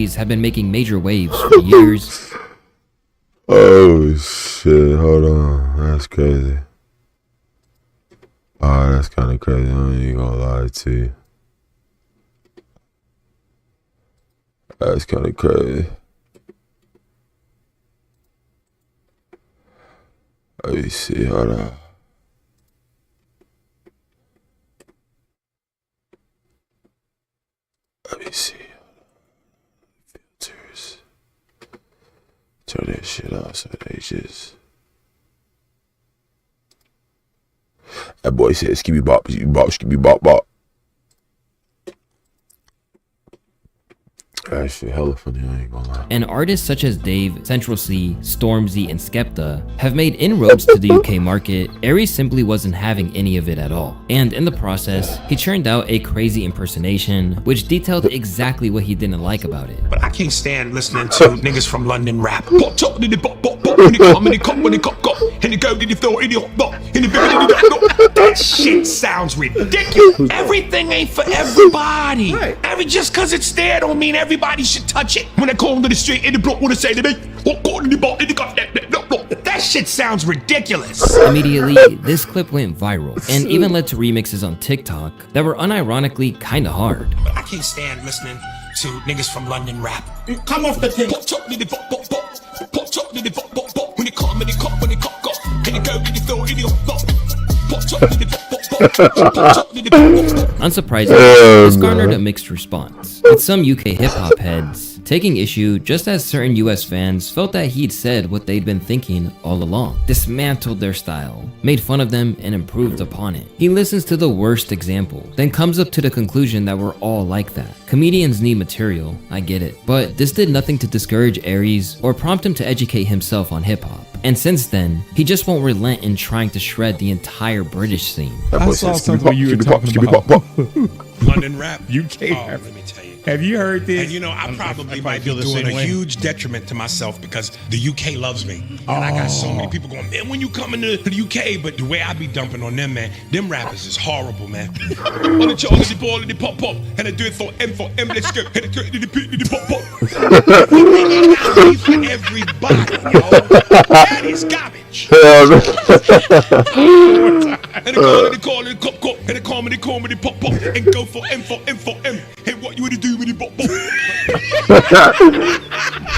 Aries have been making major waves for years. Oh shit, hold on. That's crazy. Oh, that's kind of crazy. I ain't even gonna lie to you. That's kind of crazy. Let me see, hold on. Let me see. Filters. Turn that shit off so they just. That boy said, "Skibby bop, skibby bop, skibby bop, bop." That shit hella funny, I ain't gonna lie. And artists such as Dave, Central C, Stormzy, and Skepta have made inroads to the UK market. Aries simply wasn't having any of it at all. And in the process, he churned out a crazy impersonation, which detailed exactly what he didn't like about it. But I can't stand listening to niggas from London rap. That shit sounds ridiculous. Everything ain't for everybody. Just cause it's there don't mean everybody should touch it. When I call into the street in the block, wanna say to me, that shit sounds ridiculous. Immediately, this clip went viral and even led to remixes on TikTok that were unironically kinda hard. But I can't stand listening to niggas from London rap. Come off the thing. Unsurprisingly, this garnered a mixed response, with some UK hip-hop heads taking issue just as certain US fans felt that he'd said what they'd been thinking all along, dismantled their style, made fun of them, and improved upon it. He listens to the worst example, then comes up to the conclusion that we're all like that. Comedians need material, I get it, but this did nothing to discourage Aries or prompt him to educate himself on hip-hop. And since then, he just won't relent in trying to shred the entire British scene. I saw something you were talking about London rap, UK rap. Let me tell you. Have you heard this? And you know, I probably might be doing a huge detriment to myself because the UK loves me. And I got so many people going, man, when you coming to the UK? But the way I be dumping on them, man, them rappers is horrible, man. On the Charlie, the ball, and the pop pop, and I do it for M, let's go, and the P, the pop pop. For everybody, yo. That is garbage. And they call it, cop, and they call me, pop pop, and go for M, Hey, what you wanna do with the pop pop?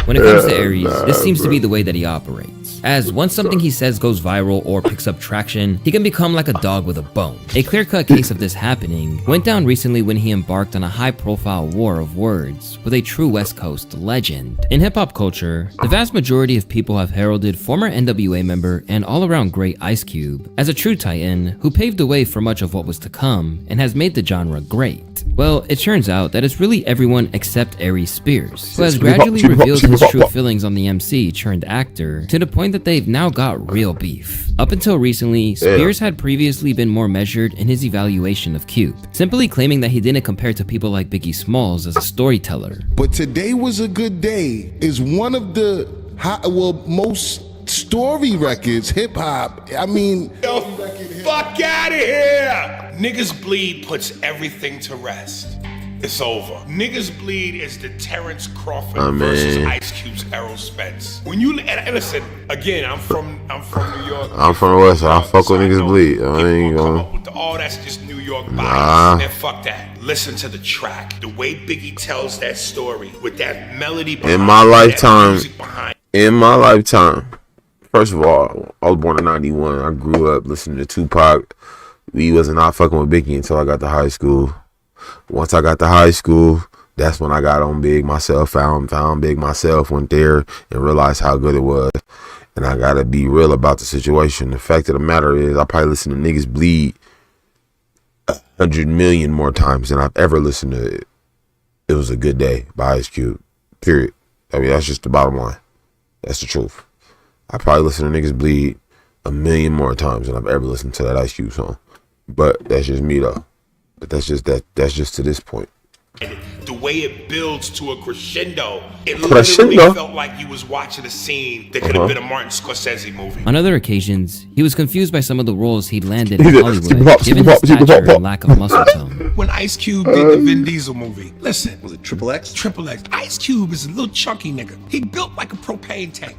When it comes to Aries, this seems to be the way that he operates. As once something he says goes viral or picks up traction, he can become like a dog with a bone. A clear-cut case of this happening went down recently when he embarked on a high-profile war of words with a true West Coast legend. In hip-hop culture, the vast majority of people have heralded former NWA member and all-around great Ice Cube as a true titan who paved the way for much of what was to come and has made the genre great. Well, it turns out that it's really everyone except Aries Spears, who has gradually revealed his true feelings on the MC turned actor to the point that they've now got real beef. Up until recently, Spears had previously been more measured in his evaluation of Cube, simply claiming that he didn't compare to people like Biggie Smalls as a storyteller. But Today Was a Good Day is one of the most story records, hip hop. I mean, Yo, fuck out of here! Niggas Bleed puts everything to rest. It's over. Niggas Bleed is the Terrence Crawford versus Ice Cube's Errol Spence. When you and listen, again, I'm from New York. I'm from the West. I fuck with Niggas Bleed. I ain't gonna. Oh, that's just New York bias. Man, fuck that. Listen to the track. The way Biggie tells that story with that melody behind in my lifetime. In my lifetime. First of all, I was born in '91. I grew up listening to Tupac. We wasn't not fucking with Biggie until I got to high school. Once I got to high school, that's when I got on Big myself, found Big myself, went there and realized how good it was. And I gotta be real about the situation. The fact of the matter is, I probably listen to Niggas Bleed 100 million more times than I've ever listened to it. It Was a Good Day by Ice Cube. Period. I mean, that's just the bottom line. That's the truth. I probably listen to Niggas Bleed 1 million more times than I've ever listened to that Ice Cube song. But that's just me though. But that's just to this point. The way it builds to a crescendo, it literally felt like you was watching a scene that could have been a Martin Scorsese movie. On other occasions, he was confused by some of the roles he'd landed in Hollywood, given his stature and lack of muscle tone. when Ice Cube did the Vin Diesel movie. Listen. Was it Triple X? Triple X. Ice Cube is a little chunky nigga. He built like a propane tank.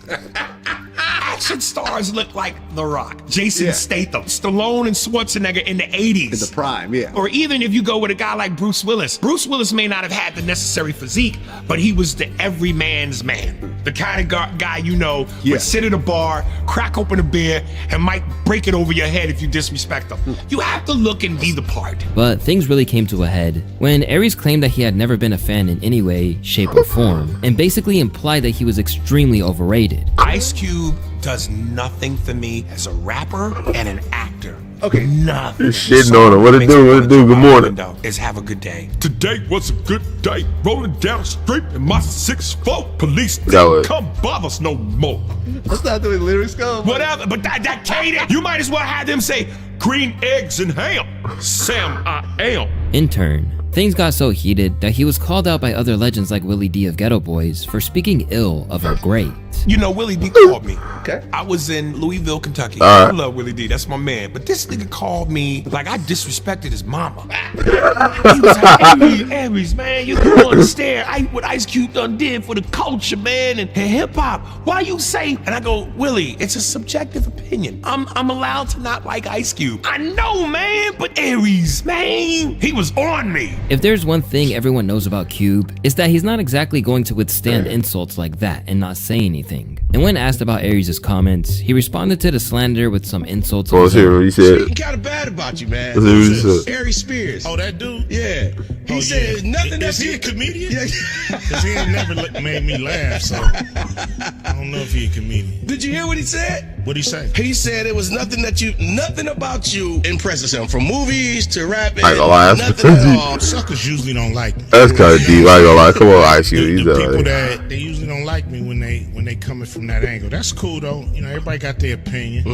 Action stars look like The Rock, Jason Statham, Stallone and Schwarzenegger in the 80s. In the prime, yeah. Or even if you go with a guy like Bruce Willis. Bruce Willis may not have had the necessary physique, but he was the everyman's man. The kind of guy you know would sit at a bar, crack open a beer, and might break it over your head if you disrespect him. You have to look and be the part. But things really came to a head when Aries claimed that he had never been a fan in any way, shape, or form, and basically implied that he was extremely overrated. Ice Cube does nothing for me as a rapper and an actor. Okay. Nothing. You're shitting on him. What it do? What it do? Good morning. Is have a good day. Today was a good day. Rolling down the street in my 6'4". Police didn't come bother us no more. That's not the way the lyrics go. Whatever, but that cadence, you might as well have them say green eggs and ham. Sam, I am. In turn, things got so heated that he was called out by other legends like Willie D of Ghetto Boys for speaking ill of a great. You know, Willie D called me. Okay. I was in Louisville, Kentucky. I love Willie D. That's my man. But this nigga called me like I disrespected his mama. He was like, Aries, man, you don't understand what Ice Cube done did for the culture, man, and hip hop. Why you say? And I go, Willie, it's a subjective opinion. I'm allowed to not like Ice Cube. I know, man, but Aries, man, he was on me. If there's one thing everyone knows about Cube, it's that he's not exactly going to withstand insults like that and not say anything. And when asked about Aries' comments, he responded to the slander with some insults. Oh, let's hear what he said. Speaking kind of bad about you, man. Let's hear what he said. Aries Spears. Oh, that dude? Yeah. He said nothing that's... Is he a comedian? Yeah. Because he ain't never made me laugh, so I don't know if he a comedian. Did you hear what he said? What'd he say? He said it was nothing about you impresses him. From movies to rapping. I ain't gonna lie. Nothing at all. Suckers usually don't like me. That's kind of deep. I ain't gonna lie. Come on, Ice Cube. The people that they usually don't like me when they coming from that angle. That's cool though. You know, everybody got their opinion,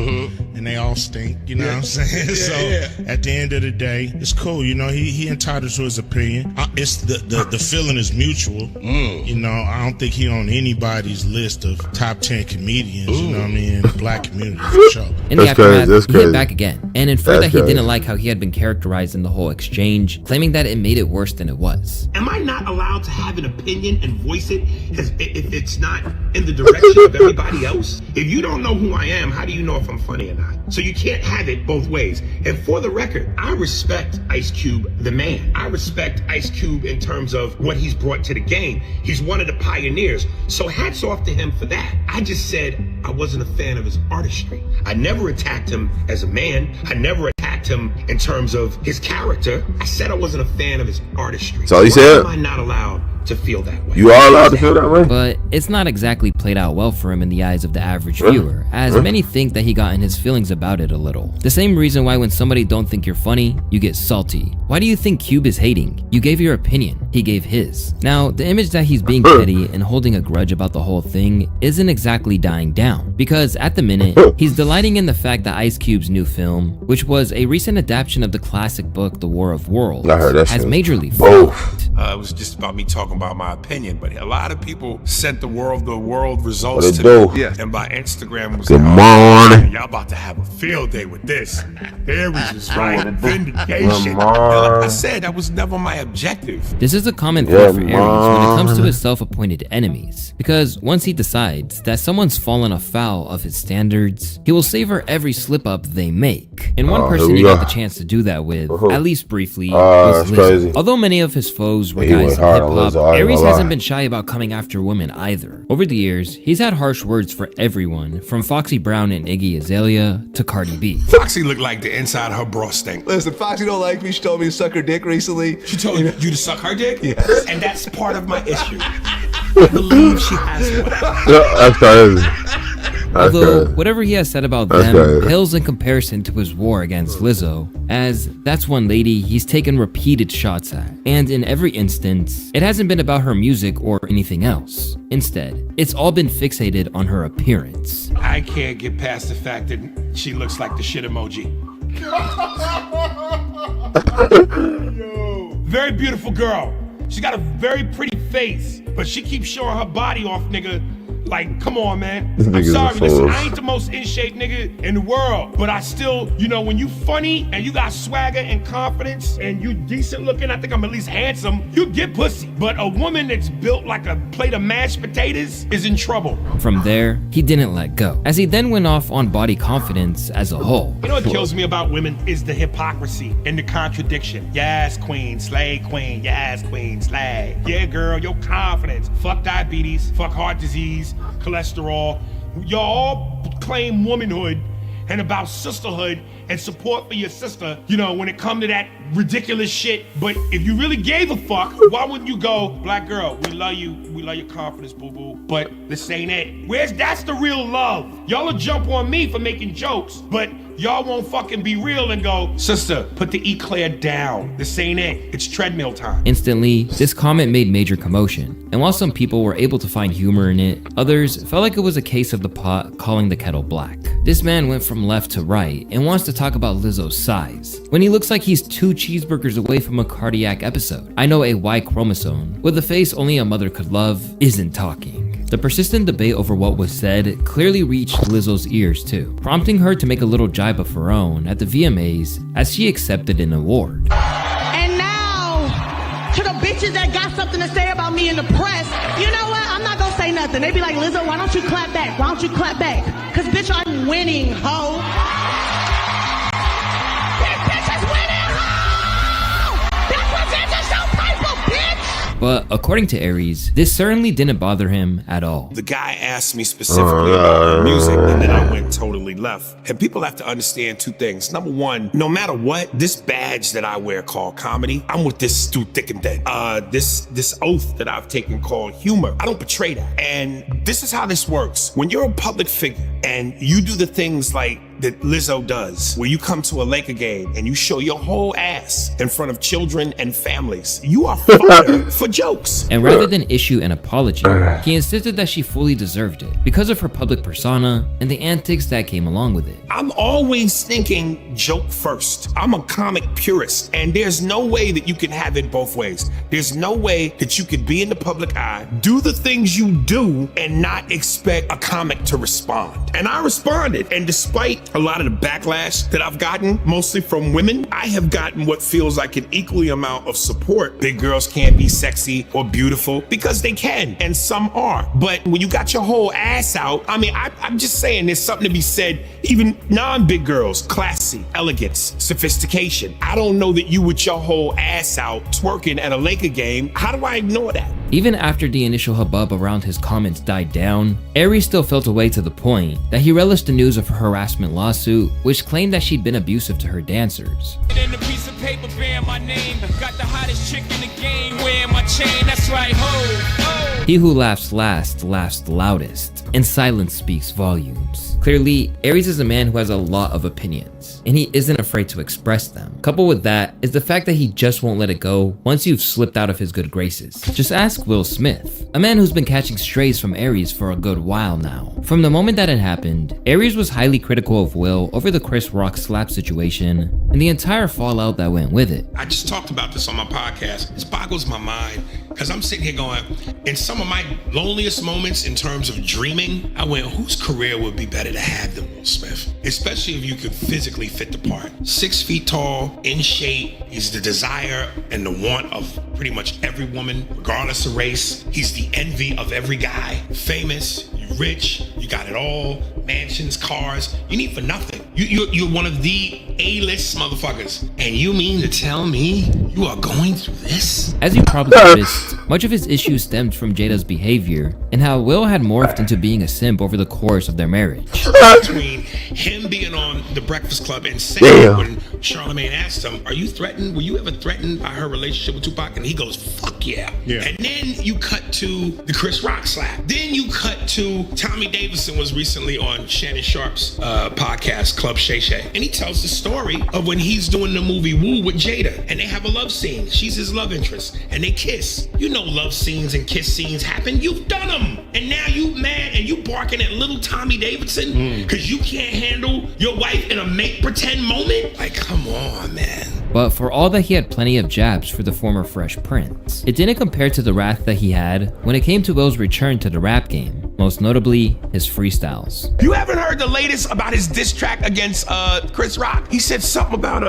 and they all stink. You know what I'm saying? At the end of the day, it's cool. You know, he entitled to his opinion. It's the feeling is mutual. You know, I don't think he on anybody's list of top 10 comedians. You know what I mean? In the black community for sure. In the aftermath, he hit back again and inferred that he didn't like how he had been characterized in the whole exchange, claiming that it made it worse than it was. Am I not allowed to have an opinion and voice it if it's not in the direction of everybody else? If you don't know who I am, how do you know if I'm funny or not? So you can't have it both ways. And for the record, I respect Ice Cube, the man. I respect Ice Cube in terms of what he's brought to the game. He's one of the pioneers. So hats off to him for that. I just said I wasn't a fan of his artistry. I never attacked him as a man. I never attacked him in terms of his character. I said I wasn't a fan of his artistry. So he said, am I not allowed to feel that way? You are allowed to feel that way? But it's not exactly played out well for him in the eyes of the average viewer, as many think that he got in his feelings about it a little. The same reason why when somebody don't think you're funny, you get salty. Why do you think Cube is hating? You gave your opinion, he gave his. Now, the image that he's being petty and holding a grudge about the whole thing isn't exactly dying down, because at the minute, he's delighting in the fact that Ice Cube's new film, which was a recent adaptation of the classic book The War of Worlds, has majorly flopped. It was just about me talking about my opinion, but a lot of people sent the world results to me. Yeah. And by Instagram was Good morning. Y'all about to have a field day with this. Aries was right. Vindication. And like I said, that was never my objective. This is a common threat for Aries when it comes to his self-appointed enemies, because once he decides that someone's fallen afoul of his standards, he will savor every slip-up they make. And one person he got the chance to do that with, at least briefly, was Lizzo. Although many of his foes were guys in hip-hop, Aries hasn't been shy about coming after women either. Over the years, he's had harsh words for everyone, from Foxy Brown and Iggy Azalea to Cardi B. Foxy looked like the inside of her bra stink. Listen, Foxy don't like me. She told me to suck her dick recently. She told you to suck her dick? Yes. And that's part of my issue. I believe she has one. That's crazy. Although, whatever he has said about them pales in comparison to his war against Lizzo, as that's one lady he's taken repeated shots at. And in every instance, it hasn't been about her music or anything else. Instead, it's all been fixated on her appearance. I can't get past the fact that she looks like the shit emoji. Very beautiful girl. She's got a very pretty face, but she keeps showing her body off, nigga, Like, come on, man. This I'm nigga's a sorry, listen, fool. I ain't the most in shape nigga in the world, but I still, you know, when you funny and you got swagger and confidence and you decent looking, I think I'm at least handsome, you get pussy. But a woman that's built like a plate of mashed potatoes is in trouble. From there, he didn't let go, as he then went off on body confidence as a whole. You know what kills me about women is the hypocrisy and the contradiction. Yes, queen, slay queen. Yes, queen, slay. Yeah, girl, your confidence. Fuck diabetes, fuck heart disease, cholesterol. Y'all all claim womanhood and about sisterhood and support for your sister, you know, when it come to that ridiculous shit. But if you really gave a fuck, why wouldn't you go, black girl, we love your confidence, boo-boo, but this ain't it. That's the real love. Y'all will jump on me for making jokes, but y'all won't fucking be real and go, sister, put the eclair down. This ain't it. It's treadmill time. Instantly, this comment made major commotion, and while some people were able to find humor in it, others felt like it was a case of the pot calling the kettle black. This man went from left to right and wants to talk about Lizzo's size, when he looks like he's 2 cheeseburgers away from a cardiac episode. I know a Y chromosome, with a face only a mother could love, isn't talking. The persistent debate over what was said clearly reached Lizzo's ears too, prompting her to make a little jibe of her own at the VMAs as she accepted an award. And now, to the bitches that got something to say about me in the press, you know what? I'm not gonna say nothing. They be like, Lizzo, why don't you clap back? Why don't you clap back? Cause bitch, I'm winning, ho. Bitch is winning, ho! That's what bitches so playful, bitch! But according to Aries, this certainly didn't bother him at all. The guy asked me specifically about music, and then I went totally left. And people have to understand 2 things. Number one, no matter what, this badge that I wear called comedy, I'm with this through thick and thin. This oath that I've taken called humor, I don't betray that. And this is how this works. When you're a public figure and you do the things like that Lizzo does, where you come to a Laker game and you show your whole ass in front of children and families, you are fodder for jokes. And rather than issue an apology, he insisted that she fully deserved it because of her public persona and the antics that came along with it. I'm always thinking joke first. I'm a comic purist, and there's no way that you can have it both ways. There's no way that you could be in the public eye, do the things you do, and not expect a comic to respond. And I responded, and despite a lot of the backlash that I've gotten, mostly from women, I have gotten what feels like an equally amount of support. Big girls can't be sexy or beautiful, because they can, and some are. But when you got your whole ass out, I mean, I'm just saying there's something to be said, even non-big girls, classy, elegance, sophistication. I don't know that you with your whole ass out twerking at a Laker game, how do I ignore that? Even after the initial hubbub around his comments died down, Aries still felt away to the point that he relished the news of her harassment lawsuit, which claimed that she'd been abusive to her dancers. In a piece of paper bearing my name, got the hottest chick in the game wearing my chain, that's right, ho. He who laughs last laughs the loudest, and silence speaks volumes. Clearly, Aries is a man who has a lot of opinions, and he isn't afraid to express them. Coupled with that is the fact that he just won't let it go once you've slipped out of his good graces. Just ask Will Smith, a man who's been catching strays from Aries for a good while now. From the moment that it happened, Aries was highly critical of Will over the Chris Rock slap situation and the entire fallout that went with it. I just talked about this on my podcast. This boggles my mind because I'm sitting here going, in some of my loneliest moments in terms of dreaming, I went, whose career would be better to have than Will Smith? Especially if you could physically fit the part. 6 feet tall, in shape. He's the desire and the want of pretty much every woman, regardless of race. He's the envy of every guy. Famous, you're rich, you got it all. Mansions, cars, you need for nothing. You're one of the A-list motherfuckers. And you mean to tell me you are going through this? As you probably noticed, much of his issues stemmed from Jada's behavior and how Will had morphed into being a simp over the course of their marriage. Between him being on The Breakfast Club and saying when Charlamagne asked him, are you threatened? Were you ever threatened by her relationship with Tupac? And he goes, fuck yeah. And then you cut to the Chris Rock slap. Then you cut to Tommy Davidson was recently on Shannon Sharp's podcast, Club Shay Shay. And he tells the story of when he's doing the movie Woo with Jada. And they have a love scene. She's his love interest. And they kiss. You know love scenes and kiss scenes happen. You've done them. And now you mad and you barking at little Tommy Davidson because you can't handle your wife in a make pretend moment? Like, come on, man. But for all that he had plenty of jabs for the former Fresh Prince, it didn't compare to the wrath that he had when it came to Will's return to the rap game. most notably his freestyles. You haven't heard the latest about his diss track against Chris Rock? He said something about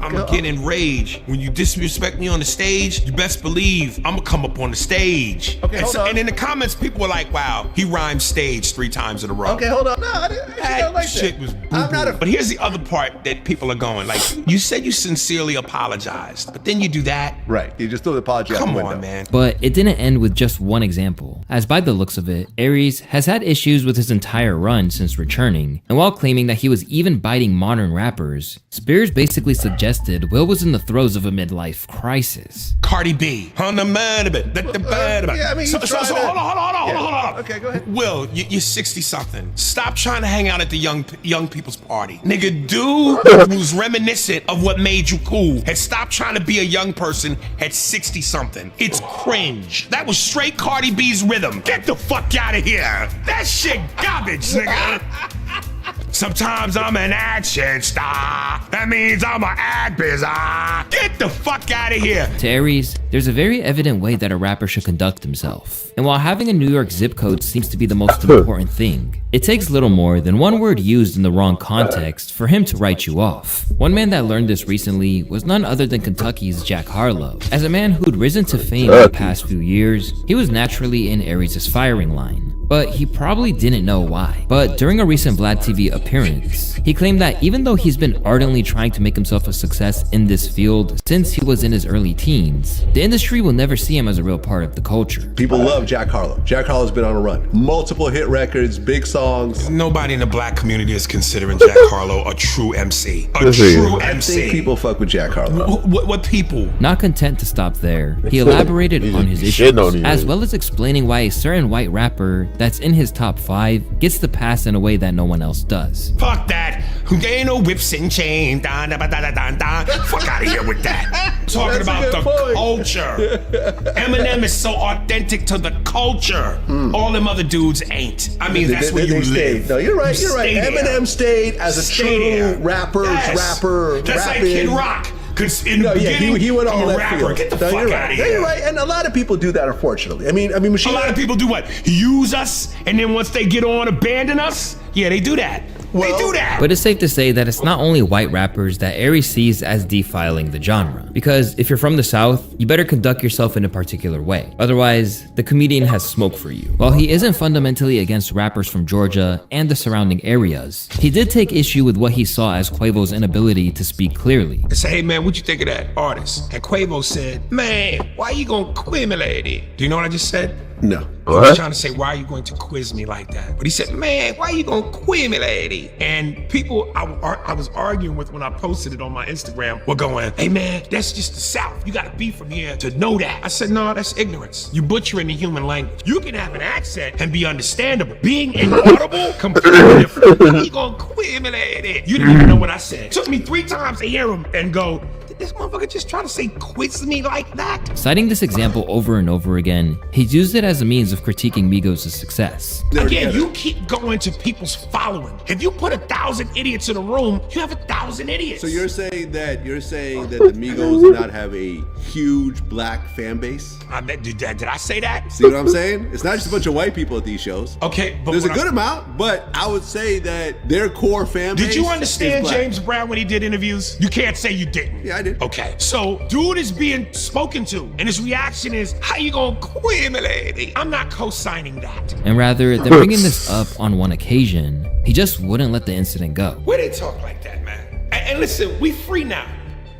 I'ma get enraged. When you disrespect me on the stage, you best believe I'ma come up on the stage. Okay, hold on. And in the comments, people were like, wow, he rhymed stage 3 times in a row. Okay, hold on. No, I didn't like Shit that. was I'm not a... But here's the other part that people are going, like, you said you sincerely apologized, but then you do that. Right, you just threw the apology out the Come window. on, man. But it didn't end with just one example, as by the looks of it, Aries has had issues with his entire run since returning, and while claiming that he was even biting modern rappers, Spears basically suggested Will was in the throes of a midlife crisis. Cardi B, on the man of it. Yeah, I mean, So hold on. Okay, go ahead. Will, you're 60-something. Stop trying to hang out at the young people's party. Nigga, dude who's reminiscent of what made you cool had stopped trying to be a young person at 60-something. It's cringe. That was straight Cardi B's rhythm. Get the fuck out of here. That shit garbage, nigga. Sometimes I'm an action star. That means I'm an act bizarre. Get the fuck out of here. To Aries, there's a very evident way that a rapper should conduct himself. And while having a New York zip code seems to be the most important thing, it takes little more than one word used in the wrong context for him to write you off. One man that learned this recently was none other than Kentucky's Jack Harlow. As a man who'd risen to fame in the past few years, he was naturally in Aries' firing line. But he probably didn't know why. But during a recent Vlad TV appearance, he claimed that even though he's been ardently trying to make himself a success in this field since he was in his early teens, the industry will never see him as a real part of the culture. People love Jack Harlow. Jack Harlow's been on a run. Multiple hit records, big songs. Nobody in the black community is considering Jack Harlow a true MC. A true I MC. think people fuck with Jack Harlow. What people? Not content to stop there, he elaborated on his issues, as well as explaining why a certain white rapper that's in his top 5 gets the pass in a way that no one else does. Fuck that. Ain't no whips and chain. Fuck out of here with that. Talking about the culture. Eminem is so authentic to the culture. All them other dudes ain't. I mean, that's where you live. No, you're right. You're right. Eminem stayed as a true rapper. That's like Kid Rock. Cause in the beginning, he went I'm all a left rapper. field. Get the No, fuck you're out right. of No, here. you're right, and a lot of people do that, unfortunately. I mean, A lot of people do what? Use us, and then once they get on, abandon us? Yeah, they do that. They do that. But it's safe to say that it's not only white rappers that Aries sees as defiling the genre. Because if you're from the South, you better conduct yourself in a particular way. Otherwise, the comedian has smoke for you. While he isn't fundamentally against rappers from Georgia and the surrounding areas, he did take issue with what he saw as Quavo's inability to speak clearly. I said, hey man, what you think of that artist? And Quavo said, man, why you gonna quiz me, lady? Do you know what I just said? No. I was trying to say, why are you going to quiz me like that? But he said, man, why you gonna quiz me, lady? And people I was arguing with when I posted it on my Instagram were going, hey man, that's just the South. You gotta be from here to know that. I said, no, that's ignorance. You butchering the human language. You can have an accent and be understandable. Being inaudible, completely different. Why you gonna quiz me, lady? You didn't even know what I said. Took me 3 times to hear him and go, did this motherfucker just try to say quiz me like that? Citing this example over and over again, he's used it as a means of critiquing Migos' success. Again, you keep going to people's following. If you put 1,000 idiots in a room, you have 1,000 idiots. So you're saying that the Migos do not have a huge black fan base? Did I say that? See what I'm saying? It's not just a bunch of white people at these shows. Okay, but there's a good amount, but I would say that their core fan base. Did you understand is black. James Brown when he did interviews? You can't say you didn't. Yeah, I did. Okay, so dude is being spoken to, and his reaction is, how you gonna quit me, lady? I'm not co-signing that. And rather than bringing this up on one occasion, he just wouldn't let the incident go. Where they talk like that, man? And listen, we free now.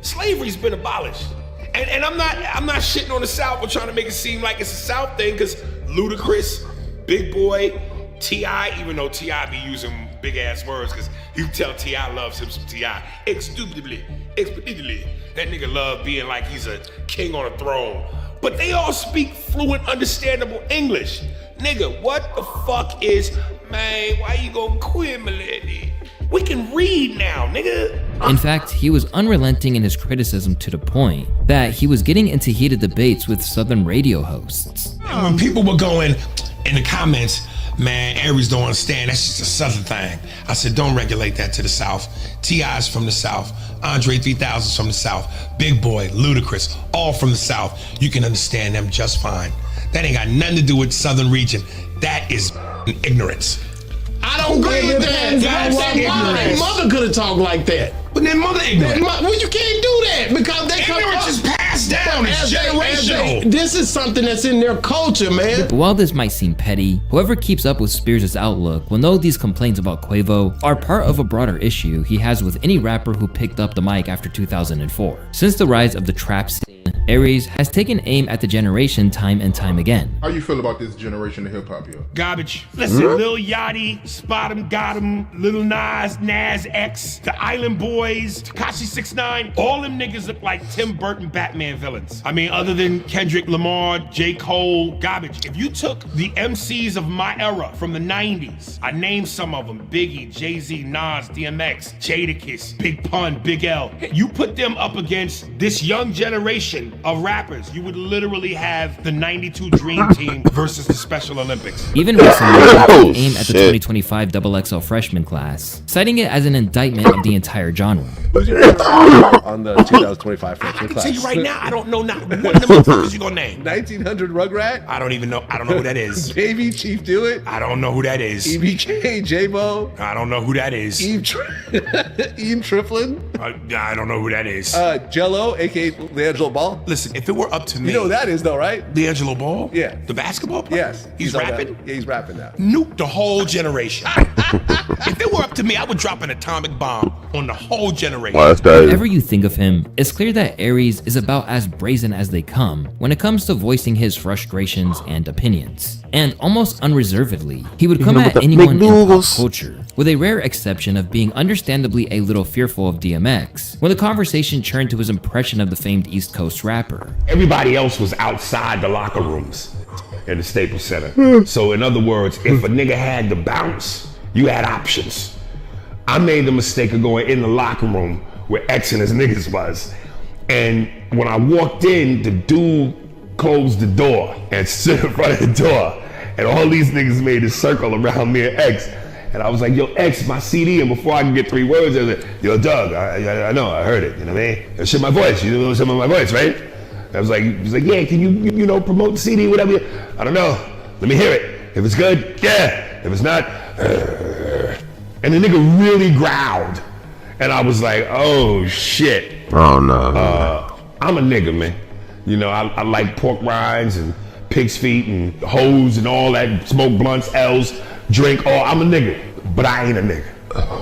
Slavery's been abolished. And I'm not shitting on the South or trying to make it seem like it's a South thing, because Ludacris, Big Boy, T.I., even though T.I. be using big ass words, because you can tell T.I. loves him some T.I. Expediently. That nigga love being like he's a king on a throne. But they all speak fluent, understandable English. Nigga, what the fuck is, man, why you gonna quit me, lady? We can read now, nigga. In fact, he was unrelenting in his criticism to the point that he was getting into heated debates with Southern radio hosts. And when people were going in the comments, man, Aries don't understand, that's just a Southern thing. I said, don't regulate that to the South. T.I.'s from the South. Andre 3000's from the South. Big Boy, Ludacris, all from the South. You can understand them just fine. That ain't got nothing to do with Southern region. That is ignorance. I don't agree with that. Their mother could have talked like that. But their mother ignorant. Well, you can't do that because they ignorance is passed down. It's generational. This is something that's in their culture, man. But while this might seem petty, whoever keeps up with Spears' outlook will know these complaints about Quavo are part of a broader issue he has with any rapper who picked up the mic after 2004. Since the rise of the trap scene, Aries has taken aim at the generation time and time again. How you feel about this generation of hip hop, yo? Garbage. Listen, Lil Yachty, Spot 'em, Got 'em, Lil Nas X, the Island Boys, Tekashi 6ix9ine, all them niggas look like Tim Burton Batman villains. I mean, other than Kendrick Lamar, J. Cole, garbage. If you took the MCs of my era from the 90s, I named some of them, Biggie, Jay-Z, Nas, DMX, Jadakiss, Big Pun, Big L. You put them up against this young generation of rappers, you would literally have the 92 Dream Team versus the Special Olympics. Even recently, he aimed at the 2025 XXL freshman class, citing it as an indictment of the entire genre. Who's your favorite on the 2025 freshman class? I can tell you right now, I don't know not one of the motherfuckers you gonna name. 1900 Rugrat? I don't even know. I don't know who that is. Baby Chief Do It? I don't know who that is. EBK J-Bo? I don't know who that is. Ian Triplin? I don't know who that is. Jello, aka LeAngelo Ball? Listen, if it were up to me, you know who that is though, right? LeAngelo Ball? Yeah. The basketball player? Yes. He's rapping? Yeah, he's rapping now. Nuke the whole generation. If it were up to me, I would drop an atomic bomb on the whole generation. Whatever you think of him, it's clear that Aries is about as brazen as they come when it comes to voicing his frustrations and opinions. And almost unreservedly, he would come at anyone in pop culture, with a rare exception of being understandably a little fearful of DMX, when the conversation turned to his impression of the famed East Coast rapper. Everybody else was outside the locker rooms at the Staples Center. So in other words, if a nigga had to bounce, you had options. I made the mistake of going in the locker room where X and his niggas was. And when I walked in, the dude closed the door and stood in front of the door. And all these niggas made a circle around me and X. And I was like, yo, X, my CD. And before I could get 3 words, I was like, yo, Doug, I know, I heard it. You know what I mean? It's my voice. You know some of my voice, right? I was like, he's like, yeah, can you know, promote the CD, whatever? I don't know. Let me hear it. If it's good, yeah. If it's not, and the nigga really growled. And I was like, oh, shit. Oh, no. I'm a nigga, man. You know, I like pork rinds and pig's feet and hoes and all that, smoke blunts, L's, drink. Oh, I'm a nigga, but I ain't a nigga.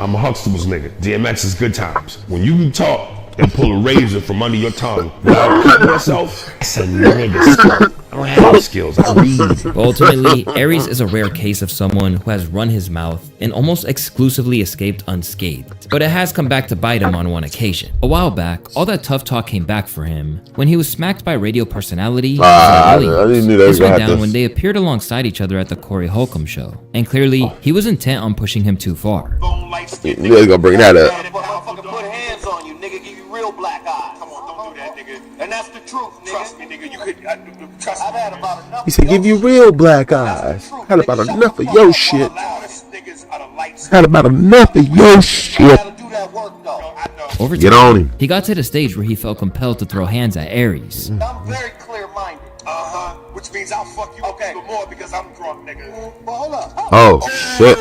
I'm a Huxtable's nigga. DMX is good times. When you can talk and pull a razor from under your tongue without cutting yourself, it's a nigga skill. I don't have skills, I read. Ultimately, Aries is a rare case of someone who has run his mouth and almost exclusively escaped unscathed. But it has come back to bite him on one occasion. A while back, all that tough talk came back for him when he was smacked by radio personality. This went down when they appeared alongside each other at the Corey Holcomb show. And clearly, he was intent on pushing him too far. You really gonna bring that up. Put hands on you, nigga, give you real black eyes. Come on, don't do that, nigga. And that's the truth, nigga. Trust me, nigga, you could, trust me. I've had about enough. He said, give you real black eyes. Had about enough of your shit. Had about enough of your shit. Over Get time, on him. he got to the stage where he felt compelled to throw hands at Aries. I'm very clear-minded. Which means I'll fuck you up even more because I'm drunk, nigga. Well, hold up. Oh, shit.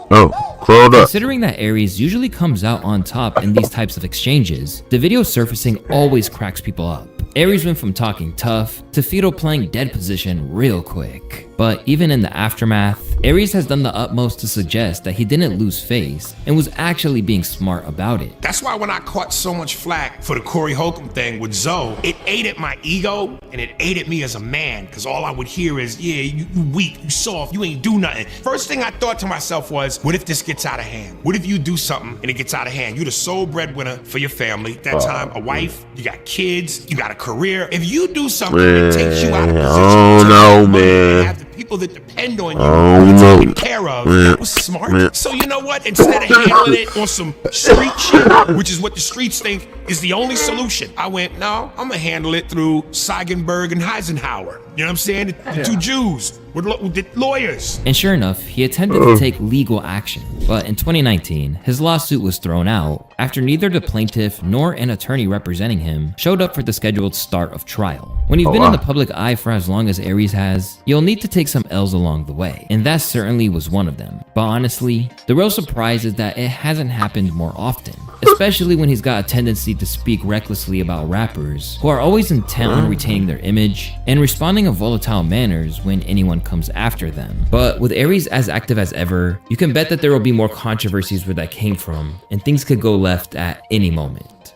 Oh, curled up. Considering that Aries usually comes out on top in these types of exchanges, the video surfacing always cracks people up. Aries went from talking tough to Fido playing dead position real quick. But even in the aftermath, Aries has done the utmost to suggest that he didn't lose face and was actually being smart about it. That's why when I caught so much flack for the Corey Holcomb thing with Zoe, it ate at my ego and it ate at me as a man, because all I would hear is, yeah, you weak, you soft, you ain't do nothing. First thing I thought to myself was, what if this gets out of hand? What if you do something and it gets out of hand? You're the sole breadwinner for your family. That time, a wife, you got kids, you got a career. If you do something that takes you out of position, oh no, man. Have the people that depend on you taken care of. That was smart. So you know what? Instead of handling it on some street shit, which is what the streets think is the only solution, I went, no, I'm gonna handle it through Seigenberg and Eisenhower. You know what I'm saying? The two Jews with lawyers. And sure enough, he attempted to take legal action. But in 2019, his lawsuit was thrown out after neither the plaintiff nor an attorney representing him showed up for the scheduled start of trial. When you've been in the public eye for as long as Aries has, you'll need to take some L's along the way, and that certainly was one of them. But honestly, the real surprise is that it hasn't happened more often, especially when he's got a tendency to speak recklessly about rappers who are always intent on retaining their image and responding in volatile manners when anyone comes after them. But with Aries as active as ever, you can bet that there will be more controversies where that came from, and things could go left at any moment.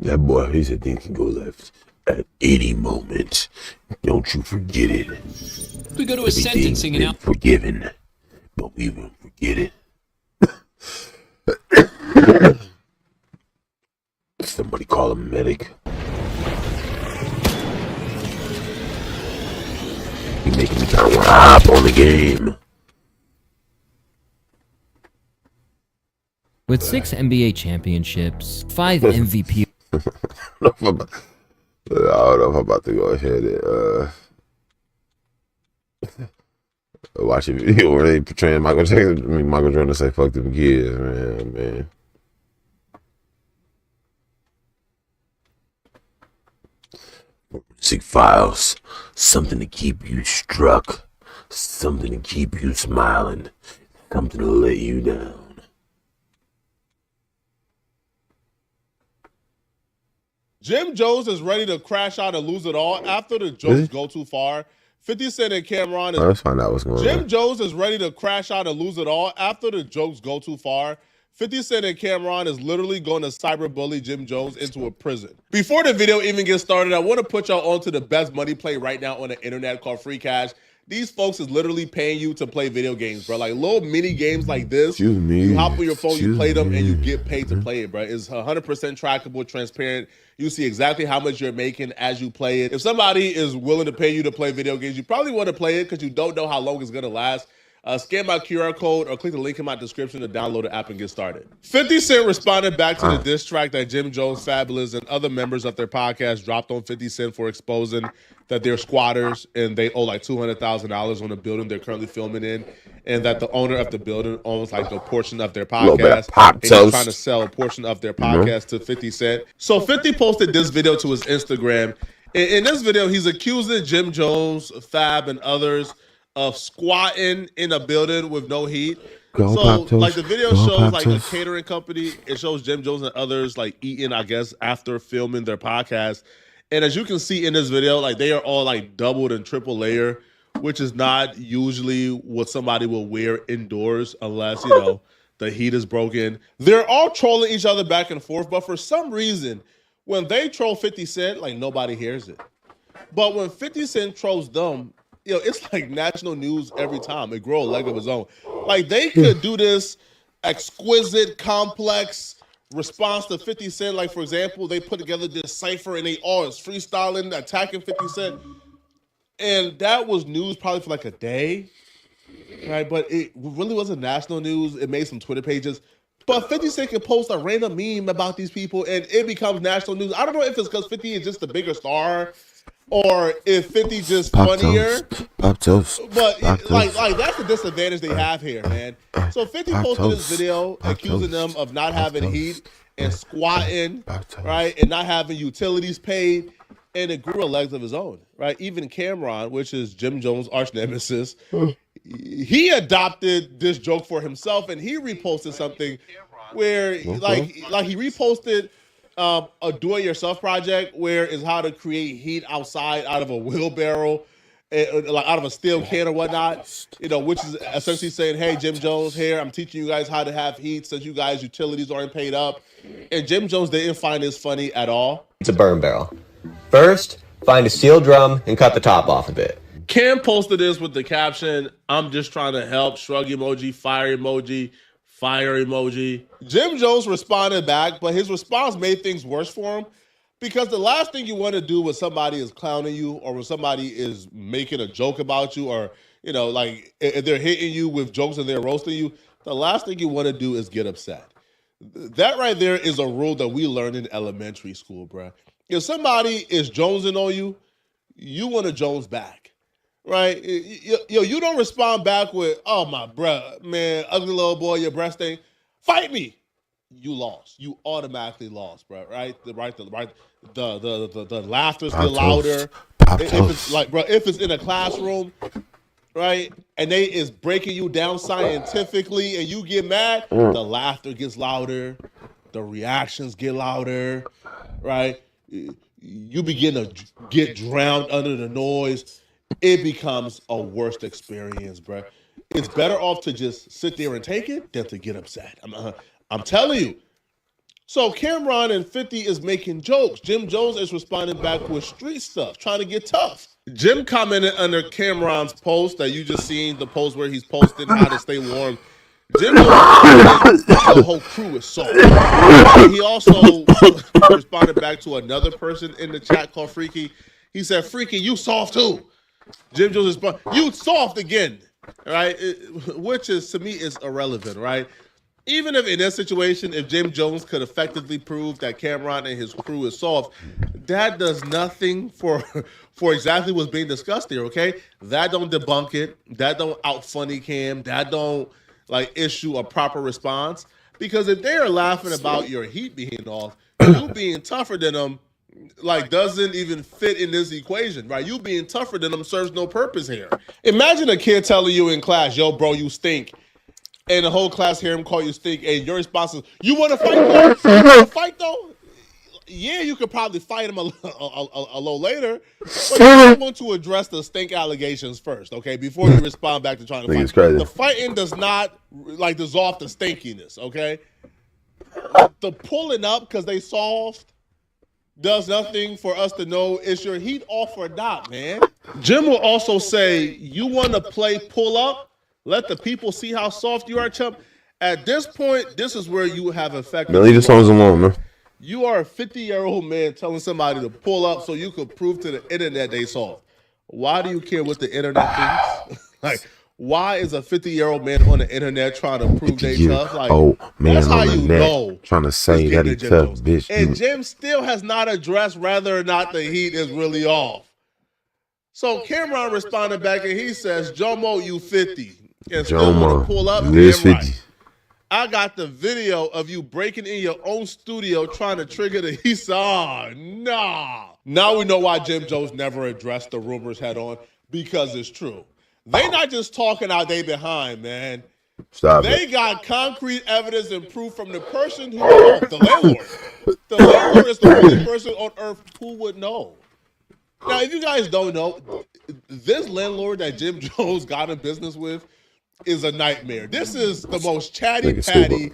That boy, he said things can go left at any moment. Don't you forget it. We go to a sentencing and out. Forgiven, but we won't forget it. Somebody call a medic. You making me kind of hop on the game. With 6 NBA championships, 5 MVP. I don't know if I'm about to go ahead and watch a video where they portraying Michael Jackson. I mean, Michael Jordan say "fuck them kids," man. Sick files, something to keep you struck, something to keep you smiling, something to let you down. Jim Jones is ready to crash out and lose it all after the jokes go too far. 50 Cent and Cameron is... Let's find out what's going on. Jim Jones is ready to crash out and lose it all after the jokes go too far. 50 Cent and Cameron is literally going to cyberbully Jim Jones into a prison. Before the video even gets started, I want to put y'all onto the best money play right now on the internet called Free Cash. These folks is literally paying you to play video games, bro. Like little mini games like this. You hop on your phone, you play them, and you get paid to play it, bro. It's 100% trackable, transparent. You see exactly how much you're making as you play it. If somebody is willing to pay you to play video games, you probably want to play it because you don't know how long it's going to last. Scan my QR code or click the link in my description to download the app and get started. 50 Cent responded back to the diss track that Jim Jones, Fabulous, and other members of their podcast dropped on 50 Cent for exposing that they're squatters and they owe like $200,000 on the building they're currently filming in, and that the owner of the building owns like a portion of their podcast. And they're trying to sell a portion of their podcast to 50 Cent. So 50 posted this video to his Instagram. In this video, he's accusing Jim Jones, Fab, and others of squatting in a building with no heat. Like the video shows like a catering company. It shows Jim Jones and others like eating, I guess, after filming their podcast. And as you can see in this video, like they are all like doubled and triple layer, which is not usually what somebody will wear indoors unless, you know, the heat is broken. They're all trolling each other back and forth, but for some reason, when they troll 50 Cent, like nobody hears it. But when 50 Cent trolls them, you know, it's like national news every time. It grows a leg of its own. Like they could do this exquisite, complex response to 50 Cent. Like, for example, they put together this cipher and they all is freestyling, attacking 50 Cent. And that was news probably for like a day, right? But it really wasn't national news. It made some Twitter pages. But 50 Cent can post a random meme about these people and it becomes national news. I don't know if it's because 50 is just the bigger star or if 50 just funnier. Pop toast. But like that's the disadvantage they have here, man. So 50 posted this video accusing them of not having heat and squatting, right? And not having utilities paid. And it grew a legs of his own, right? Even Cameron, which is Jim Jones' arch nemesis, he adopted this joke for himself and he reposted something where like he reposted a do-it-yourself project where it's how to create heat outside out of a wheelbarrow, like out of a steel can or whatnot, you know, which is essentially saying, hey, Jim Jones here, I'm teaching you guys how to have heat since you guys utilities aren't paid up. And Jim Jones didn't find this funny at all. It's a burn barrel. First, find a steel drum and cut the top off of it. Cam posted this with the caption, I'm just trying to help, shrug emoji, fire emoji, fire emoji. Jim Jones responded back, but his response made things worse for him because the last thing you want to do when somebody is clowning you or when somebody is making a joke about you or, you know, like if they're hitting you with jokes and they're roasting you, the last thing you want to do is get upset. That right there is a rule that we learned in elementary school, bruh. if somebody is jonesing on you, you want to Jones back, right? You don't respond back with, "Oh my bruh, man, ugly little boy, your breast thing, fight me." You lost. You automatically lost, bro. Right? The laughter's get louder. If it's like, bro, if it's in a classroom, right, and they is breaking you down scientifically, and you get mad, the laughter gets louder, the reactions get louder, right? You begin to get drowned under the noise. It becomes a worst experience, bro. It's better off to just sit there and take it than to get upset. I'm telling you. So Cameron and 50 is making jokes. Jim Jones is responding back with street stuff, trying to get tough. Jim commented under Cameron's post that you just seen, the post where he's posting how to stay warm. Jim Jones, the whole crew is soft. He also responded back to another person in the chat called Freaky. He said, "Freaky, you soft too." Jim Jones responded, "You soft again," right? Which is, to me, is irrelevant, right? Even if in that situation, if Jim Jones could effectively prove that Cameron and his crew is soft, that does nothing for exactly what's being discussed here, okay? That don't debunk it. That don't out funny Cam. That don't like issue a proper response. Because if they are laughing about your heat being off, you being tougher than them like doesn't even fit in this equation, right? You being tougher than them serves no purpose here. Imagine a kid telling you in class, "Yo, bro, you stink." And the whole class hear him call you stink, and your response is, "You want to fight though? You want to fight though?" Yeah, you could probably fight him a little later, but you want to address the stink allegations first, okay? Before you respond back to trying to fight. The fighting does not like dissolve the stinkiness, okay? The pulling up because they soft does nothing for us to know is your heat off or not, man. Jim will also say, "You want to play pull up? Let the people see how soft you are, chump." At this point, this is where you have effective. Man, leave the songs alone, man. You are a 50-year-old man telling somebody to pull up so you could prove to the internet they soft. Why do you care what the internet thinks? Like, why is a 50-year-old man on the internet trying to prove they tough? Like, man, that's how you know. Trying to say that he tough, bitch. And Jim still has not addressed whether or not the heat is really off. So Cameron responded back and he says, "Jomo, you 50. And still want to pull up." You is 50. I got the video of you breaking in your own studio trying to trigger the heat. Nah. Now we know why Jim Jones never addressed the rumors head on, because it's true. They not just talking out they behind, man. They got concrete evidence and proof from the person who knows, the landlord. The landlord is the only person on earth who would know. Now, if you guys don't know, this landlord that Jim Jones got in business with is a nightmare. This is the most chatty-patty,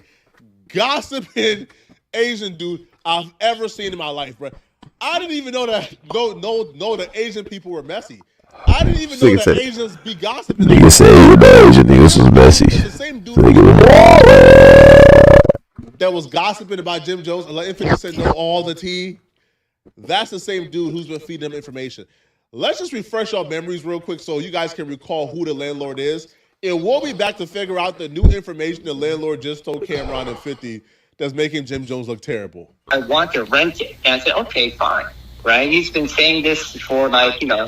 gossiping Asian dude I've ever seen in my life, bro. I didn't even know that know the Asian people were messy. I didn't even know that Asians be gossiping. Nigga say the Asian niggas was messy. It's the same dude that was gossiping about Jim Jones and letting 50 Cent know all the tea. That's the same dude who's been feeding them information. Let's just refresh our memories real quick so you guys can recall who the landlord is. And we'll be back to figure out the new information the landlord just told Cameron and 50 that's making Jim Jones look terrible. "I want to rent it." And I said, "Okay, fine." Right? He's been saying this for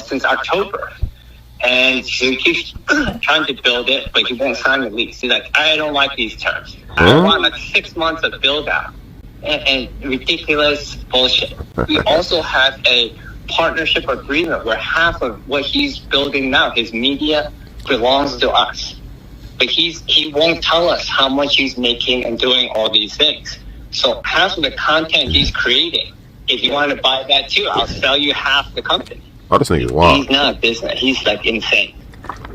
since October. And he keeps trying to build it, but he won't sign the lease. He's like, "I don't like these terms. I want 6 months of build out." And ridiculous bullshit. We also have a partnership agreement where half of what he's building now, his media, belongs to us. But he won't tell us how much he's making and doing all these things. So half of the content he's creating, if you want to buy that too, I'll sell you half the company. Oh, this nigga's wild. He's not a business. He's like insane.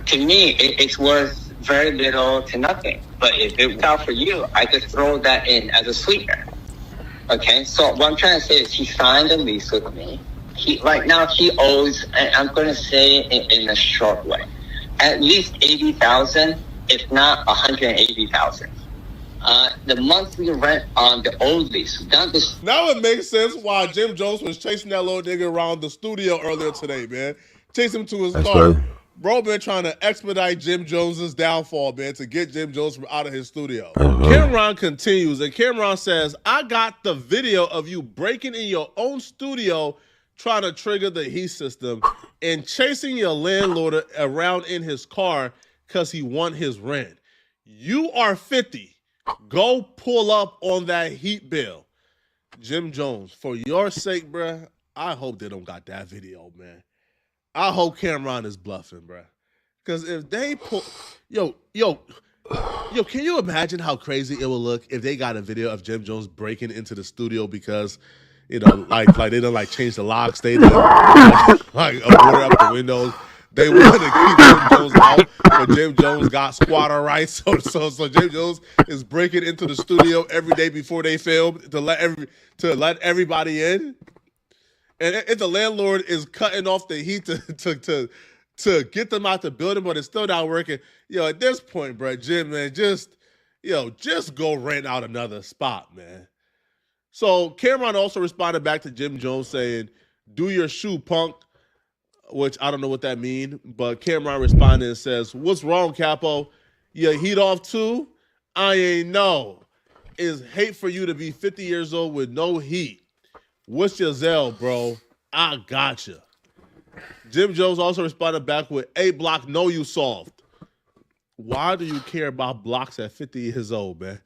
To me, it's worth very little to nothing. But if it works out for you, I could throw that in as a sweetener. Okay, so what I'm trying to say is he signed a lease with me. Right now he owes, and I'm going to say it in a short way, at least $80,000, if not $180,000. The monthly rent on the old lease. Now it makes sense why Jim Jones was chasing that little nigga around the studio earlier today, man. Chasing him to his car. Bro been trying to expedite Jim Jones's downfall, man, to get Jim Jones from out of his studio. Cameron continues, and Cameron says, I got the video of you breaking in your own studio trying to trigger the heat system and chasing your landlord around in his car because he want his rent. You are 50. Go pull up on that heat bill. Jim Jones, for your sake, bruh, I hope they don't got that video, man. I hope Cameron is bluffing, bruh. Because if they pull... Yo, can you imagine how crazy it will look if they got a video of Jim Jones breaking into the studio because, you know, like they don't like change the locks, they don't like board up the windows. They want to keep Jim Jones out, but Jim Jones got squatter rights. So Jim Jones is breaking into the studio every day before they film to let everybody in. And if the landlord is cutting off the heat to get them out the building, but it's still not working, at this point, bro, Jim, man, just go rent out another spot, man. So Cameron also responded back to Jim Jones saying, "Do your shoe, punk," which I don't know what that means, but Cameron responded and says, "What's wrong, Capo? You heat off too? I ain't know. It's hate for you to be 50 years old with no heat. What's your Zell, bro? I gotcha." Jim Jones also responded back with, "A block, know you soft." Why do you care about blocks at 50 years old, man?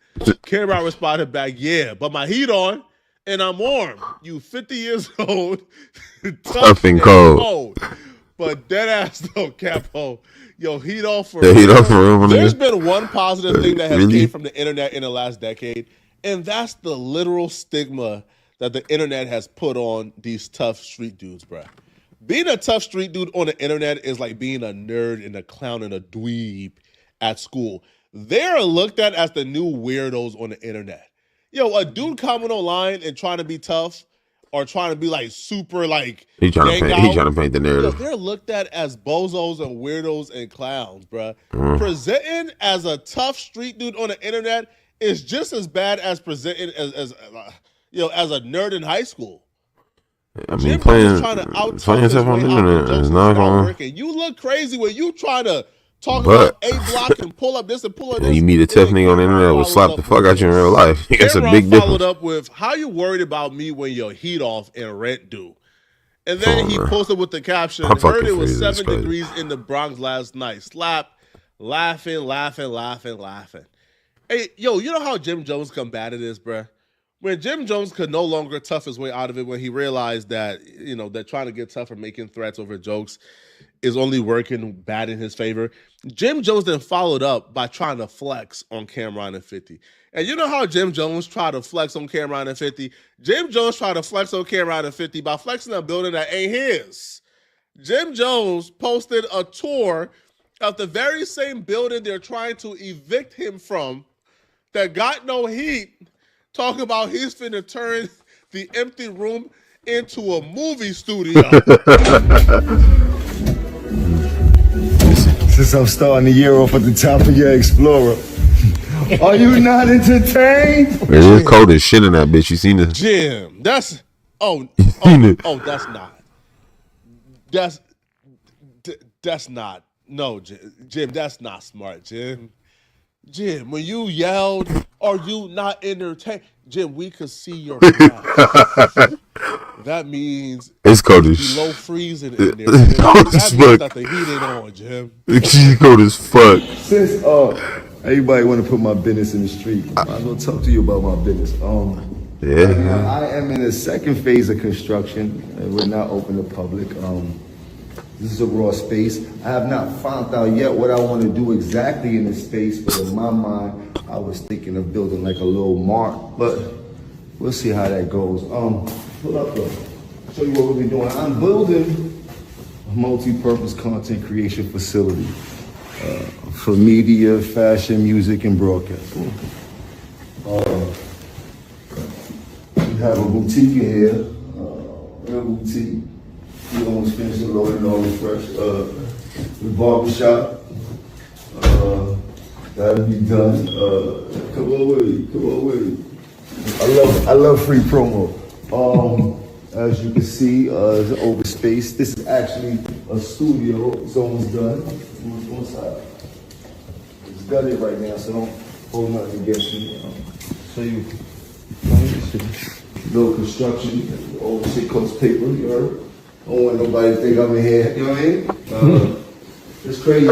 Cameron responded back, "Yeah, but my heat on and I'm warm. You 50 years old, tough and cold. But dead ass though, Capo. Heat off for real. There's been one positive thing that has came from the internet in the last decade, and that's the literal stigma that the internet has put on these tough street dudes, bro. Being a tough street dude on the internet is like being a nerd and a clown and a dweeb at school. They're looked at as the new weirdos on the internet. A dude coming online and trying to be tough or trying to be like super like he trying to paint the narrative. They're looked at as bozos and weirdos and clowns, bro. Presenting as a tough street dude on the internet is just as bad as presenting as a nerd in high school. I mean, playing stuff on the internet is not working. You look crazy when you try to talk about A block and pull up this and pull up this. You meet a tough nigga on the internet will slap the fuck out you in real life. That's a big difference. Followed up with, "How you worried about me when your heat off and rent due?" And then he posted with the caption, "Heard it was 7 degrees in the Bronx last night. Slap, laughing. Hey, you know how Jim Jones combated this, bruh? When Jim Jones could no longer tough his way out of it when he realized that, that trying to get tough and making threats over jokes is only working bad in his favor, Jim Jones then followed up by trying to flex on Cameron and 50. And you know how Jim Jones tried to flex on Cameron and 50? Jim Jones tried to flex on Cameron and 50 by flexing a building that ain't his. Jim Jones posted a tour of the very same building they're trying to evict him from that got no heat, talking about he's finna turn the empty room into a movie studio. Since I'm starting the year off at the top of your Explorer, are you not entertained? It is cold as shit in that bitch. You seen it? Jim, that's not. No, Jim, that's not smart, Jim. Jim, when you yelled, "Are you not entertained?" Jim, we could see your mouth. That means it's cold as below freezing in there. It's cold as fuck. That the heat ain't on, Jim. It's cold as fuck. Since everybody want to put my business in the street, I might as well talk to you about my business. I am in the second phase of construction. It will not open to public. This is a raw space. I have not found out yet what I want to do exactly in this space, but in my mind, I was thinking of building like a little mart, but we'll see how that goes. Pull up though. Show you what we'll be doing. I'm building a multi-purpose content creation facility for media, fashion, music, and broadcasting. We have a boutique in here, a boutique. We almost finished the loading, almost fresh. The barbershop, that'll be done. Come on with it. I love free promo. As you can see, it's an open space. This is actually a studio. It's almost done. One side. It's gutted right now, so don't hold nothing against me. Show you. Little construction. Old shit coats paper, you heard? I don't want nobody to think I'm in here, you know what I mean? It's crazy.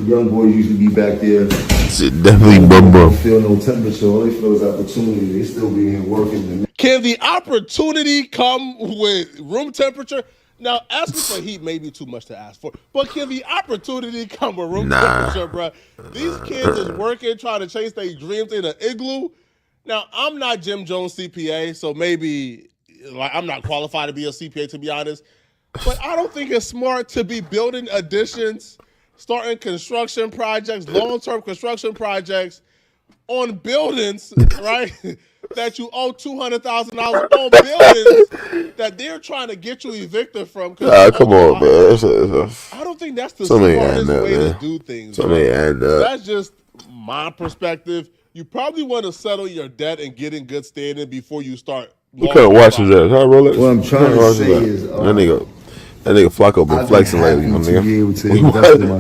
Young boys usually be back there. Definitely bum. Don't feel no temperature. All they feel is opportunity. They still be here working. Can the opportunity come with room temperature? Now, asking for heat may be too much to ask for, but can the opportunity come with room temperature, bro? These kids is working, trying to chase their dreams in an igloo. Now, I'm not Jim Jones CPA, so maybe I'm not qualified to be a CPA, to be honest. But I don't think it's smart to be building additions, starting construction projects, long-term construction projects on buildings, right, that you owe $200,000 on buildings that they're trying to get you evicted from. Come on, man. I don't think that's the smartest way to do things. That's just my perspective. You probably want to settle your debt and get in good standing before you start. What kind of watch is that? Huh, Rolex? What I'm trying to say is, that nigga Flacco been flexing lately, my nigga.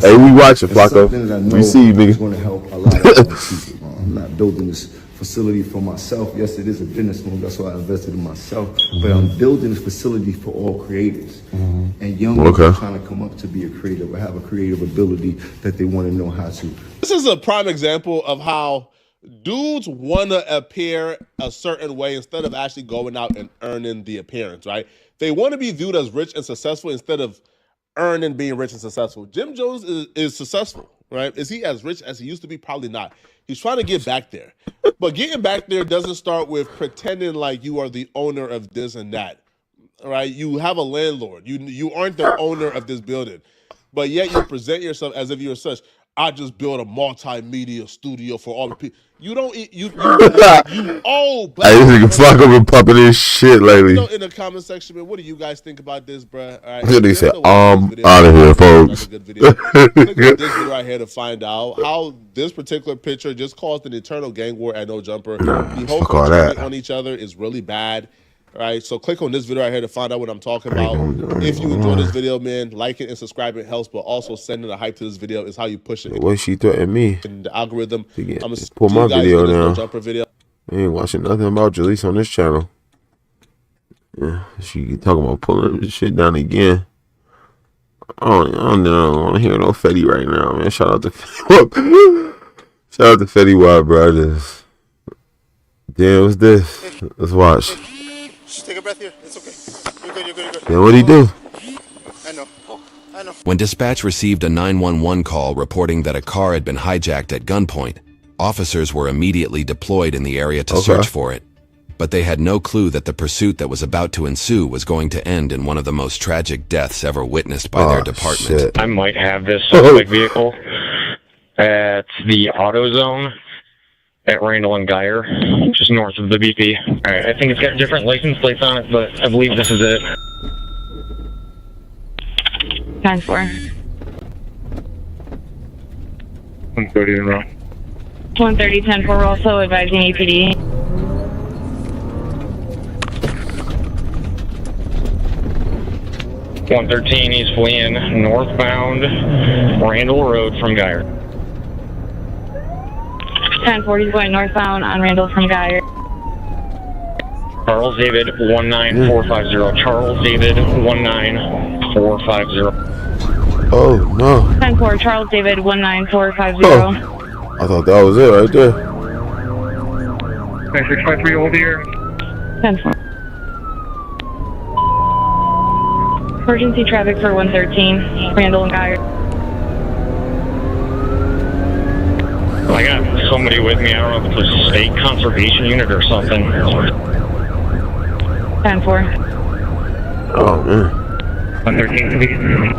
Hey, we watching Flacco. We see you, nigga. It's going to help a lot of other people. I'm not building this facility for myself. Yes, it is a business move. That's why I invested in myself. But I'm building this facility for all creators. And young people are trying to come up to be a creative or have a creative ability that they want to know how to. This is a prime example of how dudes want to appear a certain way instead of actually going out and earning the appearance, right? They want to be viewed as rich and successful instead of earning being rich and successful. Jim Jones is successful, right? Is he as rich as he used to be? Probably not. He's trying to get back there. But getting back there doesn't start with pretending like you are the owner of this and that, right? You have a landlord. You aren't the owner of this building, but yet you present yourself as if you're such. I just built a multimedia studio for all the people. You don't. You owe. Hey, this nigga Flacco been popping this shit lately. In the comment section, man, what do you guys think about this, bro? All right. This nigga said, out of here, folks. That's a good video. Click on this video right here to find out how this particular picture just caused an eternal gang war at No Jumper. The whole country on each other is really bad. All right, so click on this video right here to find out what I'm talking about. If you enjoy this video, man, like it and subscribe. It helps, but also sending the hype to this video is how you push it. What she threatened me? And the algorithm. I'm gonna pull my video down. No Jumper video. I ain't watching nothing about Jalise on this channel. Yeah, she talking about pulling this shit down again. I don't want to hear no Fetty right now, man. Shout out to Fetty. Shout out to Fetty WhyBruLeft. Damn, what's this? Let's watch. Just take a breath here. It's okay. You're good, you're good, you're good. Yeah, what'd he do? I know. When dispatch received a 911 call reporting that a car had been hijacked at gunpoint, officers were immediately deployed in the area to search for it. But they had no clue that the pursuit that was about to ensue was going to end in one of the most tragic deaths ever witnessed by their department. Shit. I might have this suspect vehicle at the AutoZone at Randall and Geyer, just north of the BP. Alright, I think it's got different license plates on it, but I believe this is it. 10-4. 130 in row. 130, 10-4, we're also advising APD. .113, he's fleeing northbound Randall Road from Geyer. 10-4, he's going northbound on Randall from Geyer. Charles David 19450. Charles David 19450. Oh no. 10-4, Charles David 19450. Oh, I thought that was it right there. 9653 hold here. 10-4. Emergency traffic for 113, Randall and Geyer. I got somebody with me. I don't know if it's a state conservation unit or something. 10-4. Oh man. 113.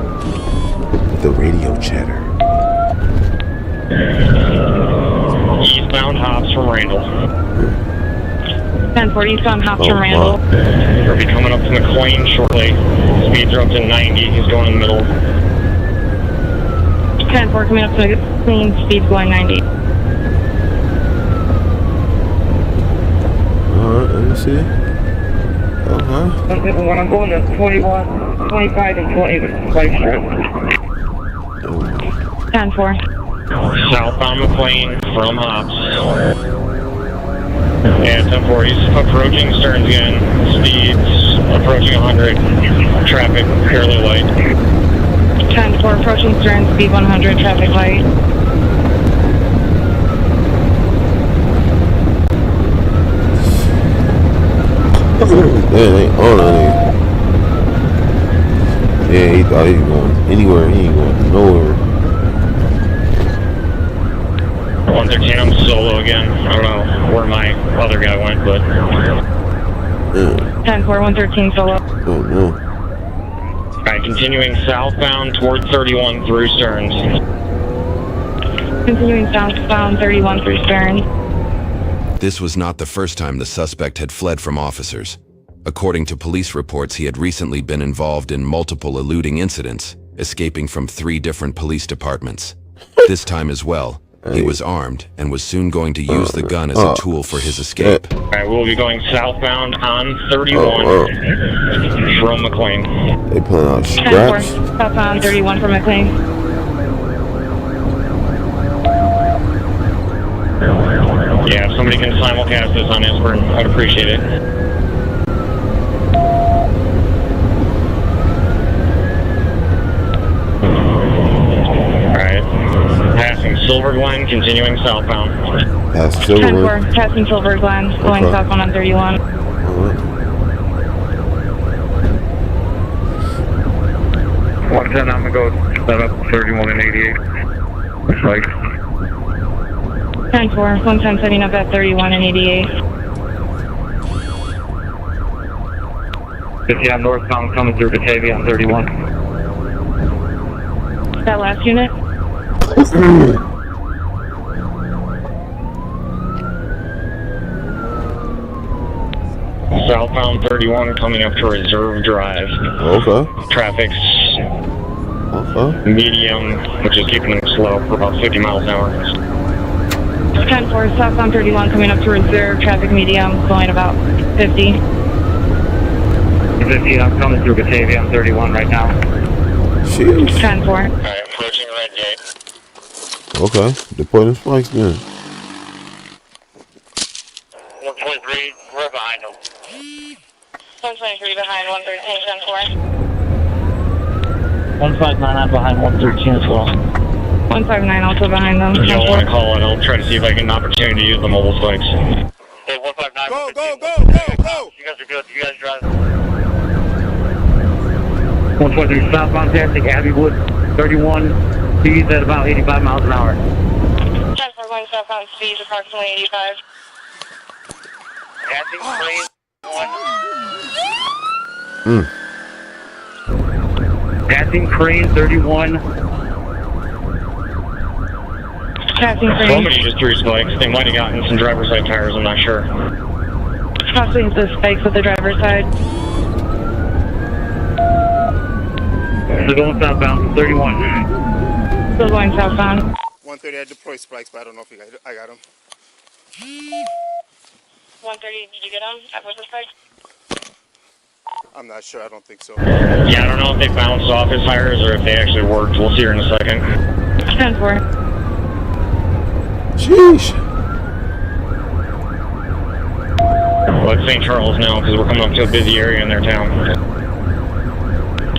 The radio chatter. Eastbound hops from Randall. 10-4, eastbound hops from Randall. He'll be coming up to McLean shortly. Speed dropped to 90. He's going in the middle. 10-4 coming up to McLean. Speed's going 90. Alright, let me see. When I'm going to 21, 25, and 20, like 10-4. Southbound McLean from Hobbs. Yeah, 10-4. He's approaching Stearns again. Speeds approaching 100. Traffic fairly light. 10-4, approaching Stearns, speed 100, traffic light. Yeah, they on that nigga. Yeah, he thought he was going anywhere. He ain't going nowhere. 113, I'm solo again. I don't know where my other guy went, but... 10-4, 113 solo. Oh, no. Alright, continuing southbound toward 31 through Stearns. Continuing southbound 31 through Stearns. This was not the first time the suspect had fled from officers. According to police reports, he had recently been involved in multiple eluding incidents, escaping from 3 different police departments. This time as well, he was armed and was soon going to use the gun as a tool for his escape. Alright, we'll be going southbound on 31 from McLean. They pulling out scraps. 10-4, southbound 31 from McLean. Yeah, if somebody can simulcast this on Aspirin, I'd appreciate it. Alright. Passing Silver Glen, continuing southbound. Passing Silver Glen. 10-4, passing Silver Glen, going southbound on 31. One 10, I'm gonna go set up 31 and 88. Like 10-4, 110 setting up at 31 and 88. 50 on northbound coming through Batavia on 31. That last unit? Southbound 31 coming up to Reserve Drive. Okay. Traffic's medium, which is keeping them slow for about 50 miles an hour. 10-4, southbound 31 coming up to Reserve, traffic medium, going about 50. 50, I'm coming through Batavia on 31 right now. Jeez. 10-4. Alright, approaching Red Gate. Okay. Deploying spikes then. 123, we're behind them. 123 behind 113, 10-4. 159, I'm behind 113 as well. 159 also behind them. If y'all want to call it, I'll try to see if I get an opportunity to use the mobile spikes. Hey, 159. Go! You guys are good. You guys drive. 123 southbound passing Abbeywood, 31, speeds at about 85 miles an hour. 10-4 going southbound, speeds approximately 85. Passing Crane, 1. Passing Crane, 31. Passing Crane. Somebody just threw spikes. They might have gotten some driver's side tires, I'm not sure. Possibly the spikes with the driver's side. They're going southbound, 31. Still going southbound. 130, I deployed spikes, but I don't know if I got them. 130, did you get them? With the spikes? I'm not sure, I don't think so. Yeah, I don't know if they bounced off his tires or if they actually worked. We'll see here in a second. 10-4. Sheesh. Well, it's St. Charles now because we're coming up to a busy area in their town.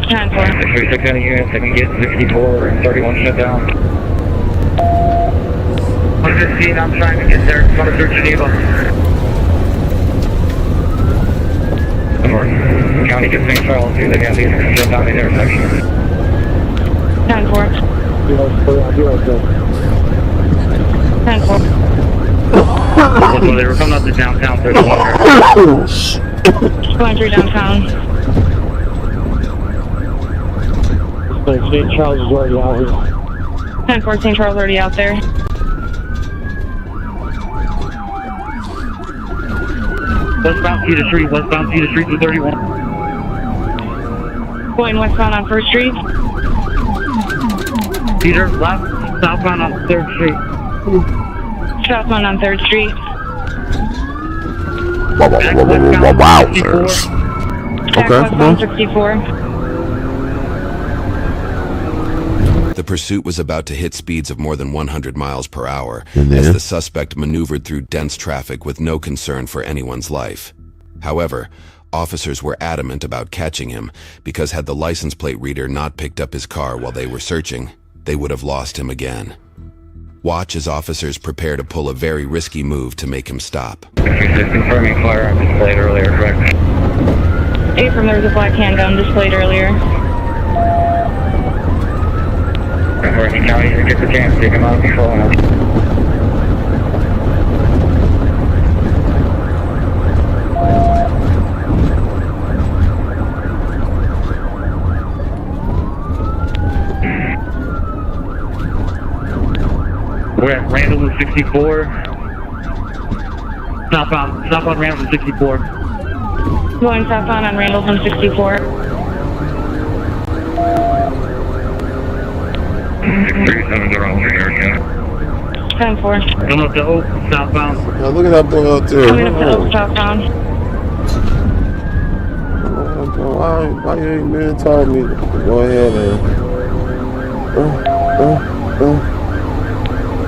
10-4. 36 any units, I can get 64 and 31 shut down. 115, I'm trying to get there in front of Geneva. North County to St. Charles, they got these shut down the intersection. 10-4. 10-4. Well, they were coming up to downtown 31. Going through downtown. St. Charles is already out here. 10-4, St. Charles already out there. Westbound Cedar Street to 31. Going westbound on 1st Street. Cedar, left, southbound on 3rd Street. Southbound on 3rd Street. Wow. Okay, come on. 64. The pursuit was about to hit speeds of more than 100 miles per hour And then? as the suspect maneuvered through dense traffic with no concern for anyone's life. However, officers were adamant about catching him because had the license plate reader not picked up his car while they were searching, they would have lost him again. Watch as officers prepare to pull a very risky move to make him stop. Confirming firearm displayed earlier, correct? From there was a black handgun displayed earlier. Now you get the chance to take him out before one else. We're at Randall 64. Stop on Randall 64. Going southbound on Randall 64. 37 are all here, yeah. 10-4. Come up to Oak, southbound. Now look at that boy out there. Coming up to Oak, southbound. Why you ain't been telling me to go ahead and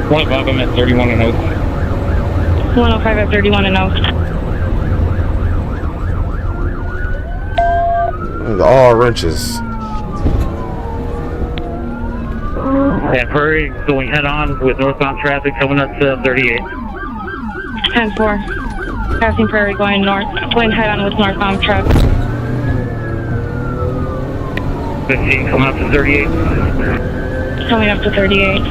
105, I'm at 31 and Oak. 105 at 31 and Oak. all wrenches. And Prairie going head on with northbound traffic coming up to 38. 10-4. Passing Prairie going north, going head on with northbound truck. 15 coming up to 38. Coming up to 38.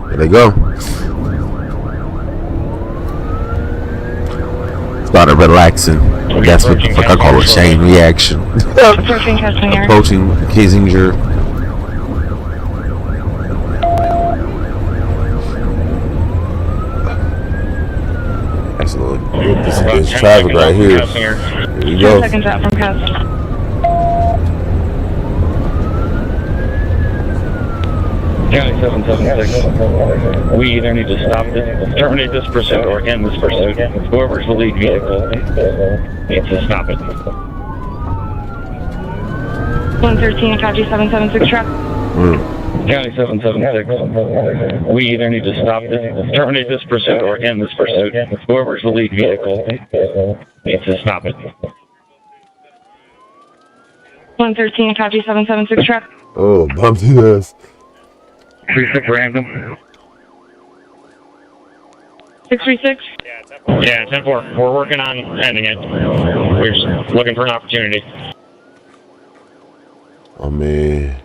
There they go. Started relaxing. That's what the fuck I call a chain reaction. Approaching Kessinger. Approaching Kissinger. That's a little. This traffic right here. Here we go. 10 seconds out from Kessinger. County 776. We either need to stop this, terminate this pursuit, or end this pursuit. Whoever's the lead vehicle needs to stop it. 113, copy 776 truck. County 776. We either need to stop this, terminate this pursuit, or end this pursuit. Whoever's the lead vehicle needs to stop it. 113, copy 776 truck. Oh, bumped his ass. 36 random. 636? Yeah, 10-4. We're working on ending it. We're just looking for an opportunity. Oh, man.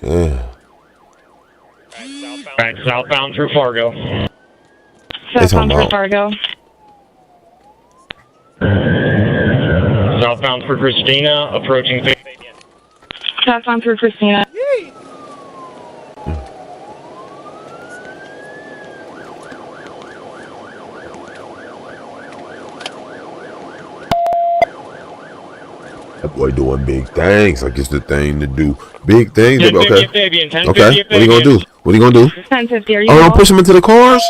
Yeah. Alright, southbound through Fargo. Southbound through Fargo. Southbound through Christina, approaching Fabian. Southbound through Christina. That boy doing big things. Like it's the thing to do. Big things. Okay. Okay. What are you gonna do? What are you gonna do? 1050. Are you? Oh, I'm pushing him into the cars.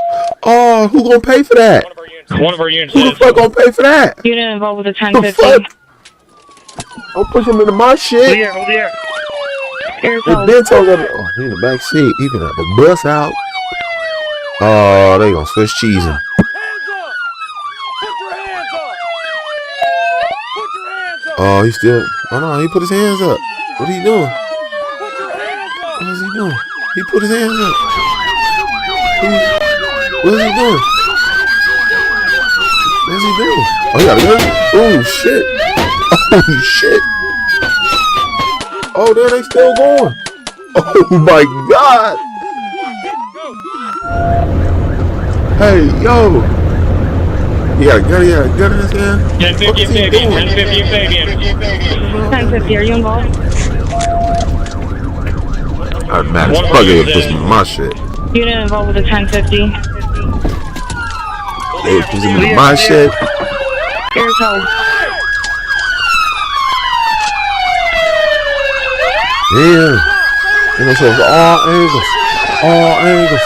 Oh, who gonna pay for that? One of our units. Who the fuck gonna pay for that? Unit involved with a The 1050. fuck? I'm pushing him into my shit. Hold the air. Hey, Bento got oh, he in the back seat. He gonna have a bus out. Oh, they gonna switch cheesing. Oh, he still. Oh no, he put his hands up. What are you doing? What is he doing? He put his hands up. What is he doing? What is he doing? Oh, he got a gun. Oh shit. Oh shit. Oh, there they still going. Oh my god. Hey, yo. He got a gun in his hand. 1050 Fabian. 1050 Fabian. 1050. Are you involved? I'm mad as fuck. They pushing my shit. Unit involved with a 1050. They pushing into my shit. Air tow. Damn. And it shows all angles. All angles.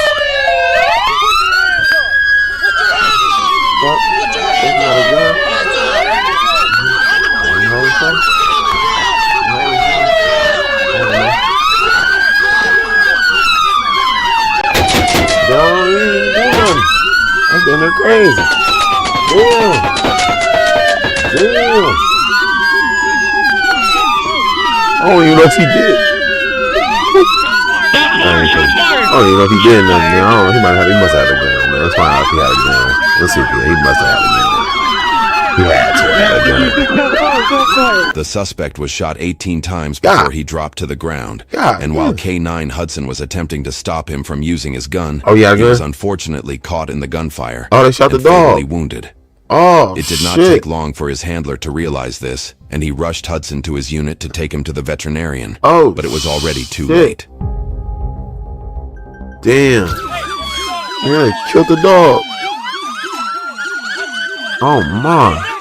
I'm doing crazy. Damn. Damn. I don't even know if he did. I don't even know if he did nothing. I don't know. He must have had a gun, man. Let's find out if he had a gun. Let's see if he must have had a gun. He had to have a gun. The suspect was shot 18 times before he dropped to the ground. And while K9 Hudson was attempting to stop him from using his gun, he was unfortunately caught in the gunfire. Oh, they shot the dog. Fatally wounded. Oh, it did not take long for his handler to realize this, and he rushed Hudson to his unit to take him to the veterinarian. Oh, but it was already too late. Damn. Yeah, killed the dog. Oh, my.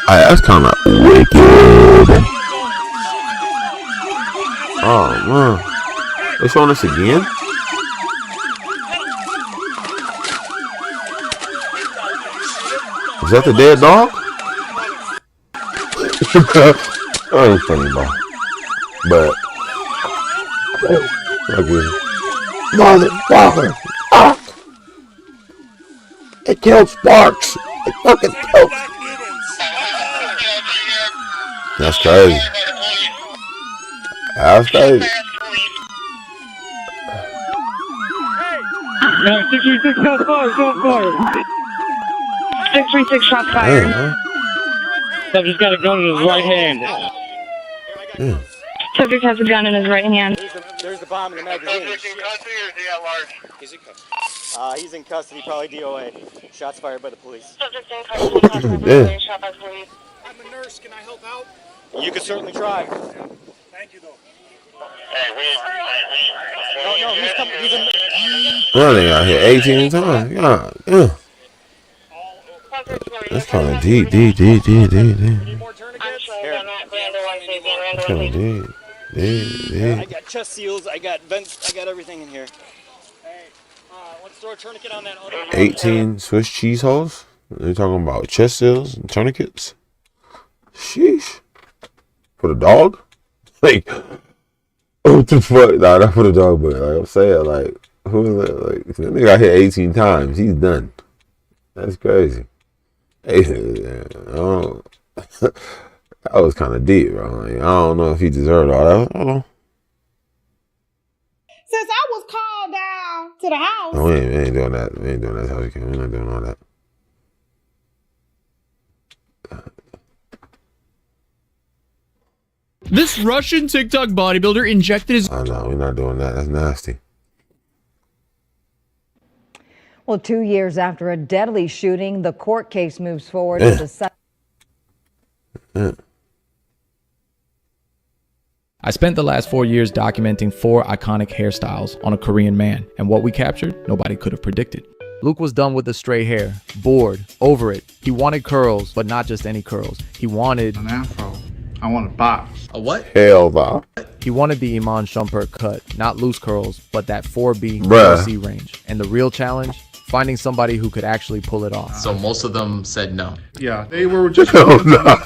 That's kind of wicked. Oh, man. They showing us again? Is that the dead dog? I ain't funny, bro. But motherfucker! Ah! It killed Sparks. It fucking killed. That's crazy. That's crazy. No, 636 shots fired. Shots fired. 636 shots fired. Subject's got a gun in his right hand. Yeah. Subject has a gun in his right hand. There's the bomb in the magazine. Is he in custody or is he at large? He's in custody. He's in custody, probably DOA. Shots fired by the police. Subject in custody, shot by police. I'm a nurse. Can I help out? You can certainly try. Thank you, though. No, he's coming. He's in. Well, they got here 18 times. Yeah. That's kind of deep. Any more tourniquets? That's kind of deep. I got chest seals. I got vents. I got everything in here. Hey, let's throw a tourniquet on that other. 18 Swiss cheese holes. They're talking about chest seals and tourniquets. Sheesh. For the dog? Like, what the fuck? Nah, not for the dog, but like I'm saying, like, who is that? Like, that nigga got hit 18 times. He's done. That's crazy. Hey, that was kind of deep, bro. Like, I don't know if he deserved all that. I don't know. Since I was called down to the house. No, we ain't doing that. We ain't doing that. We're not doing all that. This Russian TikTok bodybuilder injected his... Oh, no, we're not doing that. That's nasty. Well, 2 years after a deadly shooting, the court case moves forward with a... I spent the last 4 years documenting 4 iconic hairstyles on a Korean man, and what we captured, nobody could have predicted. Luke was done with the stray hair, bored, over it. He wanted curls, but not just any curls. He wanted... an afro. I want a box. A what? Hell no. He wanted the Iman Shumpert cut, not loose curls, but that 4B 4C range. And the real challenge? Finding somebody who could actually pull it off. So most of them said no. Yeah, they were just that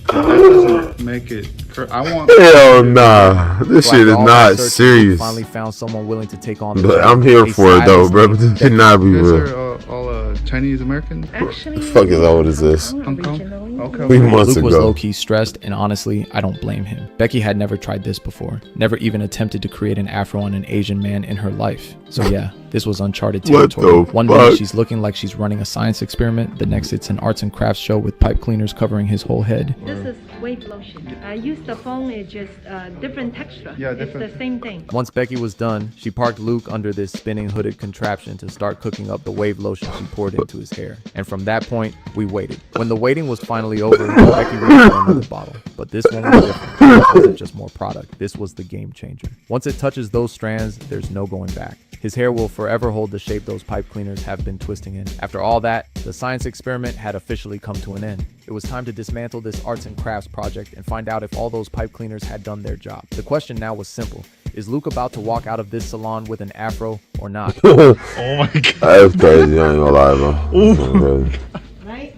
doesn't make it. I want. Hell nah, this shit is not serious. Finally found someone willing to take on. But I'm here for it though, bro. This should not be real. All Chinese American. Actually, the fuck is old is this? Okay. 3 months Luke ago. was low-key stressed, and honestly, I don't blame him. Becky had never tried this before, never even attempted to create an afro on an Asian man in her life. So yeah, this was uncharted territory. One minute she's looking like she's running a science experiment, the next it's an arts and crafts show with pipe cleaners covering his whole head. This is wave lotion. I use the foam, it's just different texture. Yeah, it's the same thing. Once Becky was done, she parked Luke under this spinning hooded contraption to start cooking up the wave lotion she poured into his hair. And from that point, we waited. When the waiting was finally over, Becky reached for another bottle. But this one was different. This wasn't just more product. This was the game changer. Once it touches those strands, there's no going back. His hair will forever hold the shape those pipe cleaners have been twisting in. After all that, the science experiment had officially come to an end. It was time to dismantle this arts and crafts project and find out if all those pipe cleaners had done their job. The question now was simple. Is Luke about to walk out of this salon with an afro or not? Oh my god. That's crazy, I ain't gonna lie, bro. Right?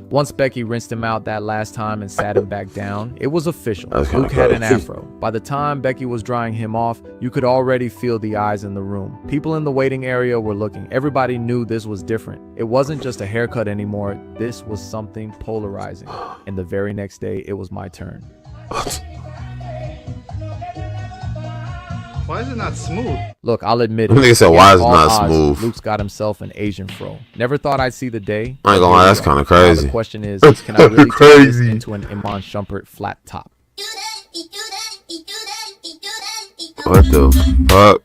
Once Becky rinsed him out that last time and sat him back down, it was official. Luke had an afro. By the time Becky was drying him off, you could already feel the eyes in the room. People in the waiting area were looking. Everybody knew this was different. It wasn't just a haircut anymore. This was something polarizing. And the very next day, it was my turn. Why is it not smooth? Look, I'll admit it. Nigga said, why is it not smooth? Luke's got himself an Asian fro. Never thought I'd see the day. I ain't gonna lie, that's kind of crazy. The question is, can I really turn this into an Iman Shumpert flat top? What the fuck?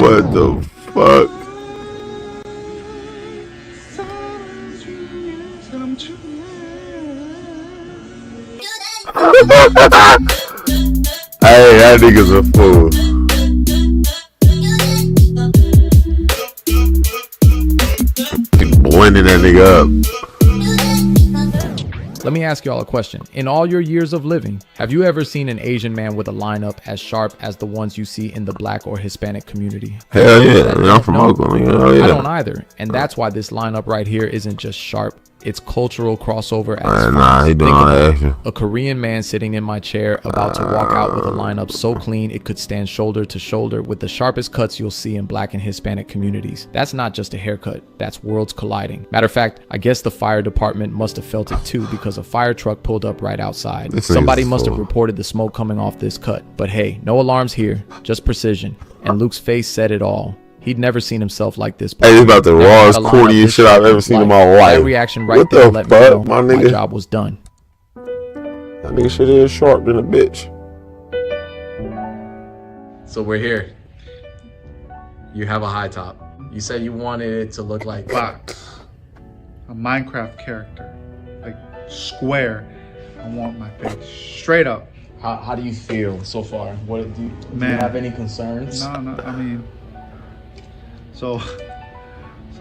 What the fuck? Hey, that nigga's a fool. Blending that nigga up. Let me ask y'all a question. In all your years of living, have you ever seen an Asian man with a lineup as sharp as the ones you see in the black or Hispanic community? Hell yeah, I'm from Oakland. Hell yeah. I don't either. And that's why this lineup right here isn't just sharp. It's cultural crossover as nah, he doing all that extra. A Korean man sitting in my chair about to walk out with a lineup so clean it could stand shoulder to shoulder with the sharpest cuts you'll see in black and Hispanic communities. That's not just a haircut, that's worlds colliding. Matter of fact, I guess the fire department must have felt it too because a fire truck pulled up right outside. Somebody must have reported the smoke coming off this cut. But hey, no alarms here, just precision. And Luke's face said it all. He'd never seen himself like this. Hey, this about the rawest, corniest shit I've ever seen in my life. That reaction right there let me know my job was done. That nigga shit is sharp than a bitch. So we're here. You have a high top. You said you wanted it to look like But a Minecraft character, like square. I want my face straight up. How do you feel so far? What do you have any concerns? No, I mean, so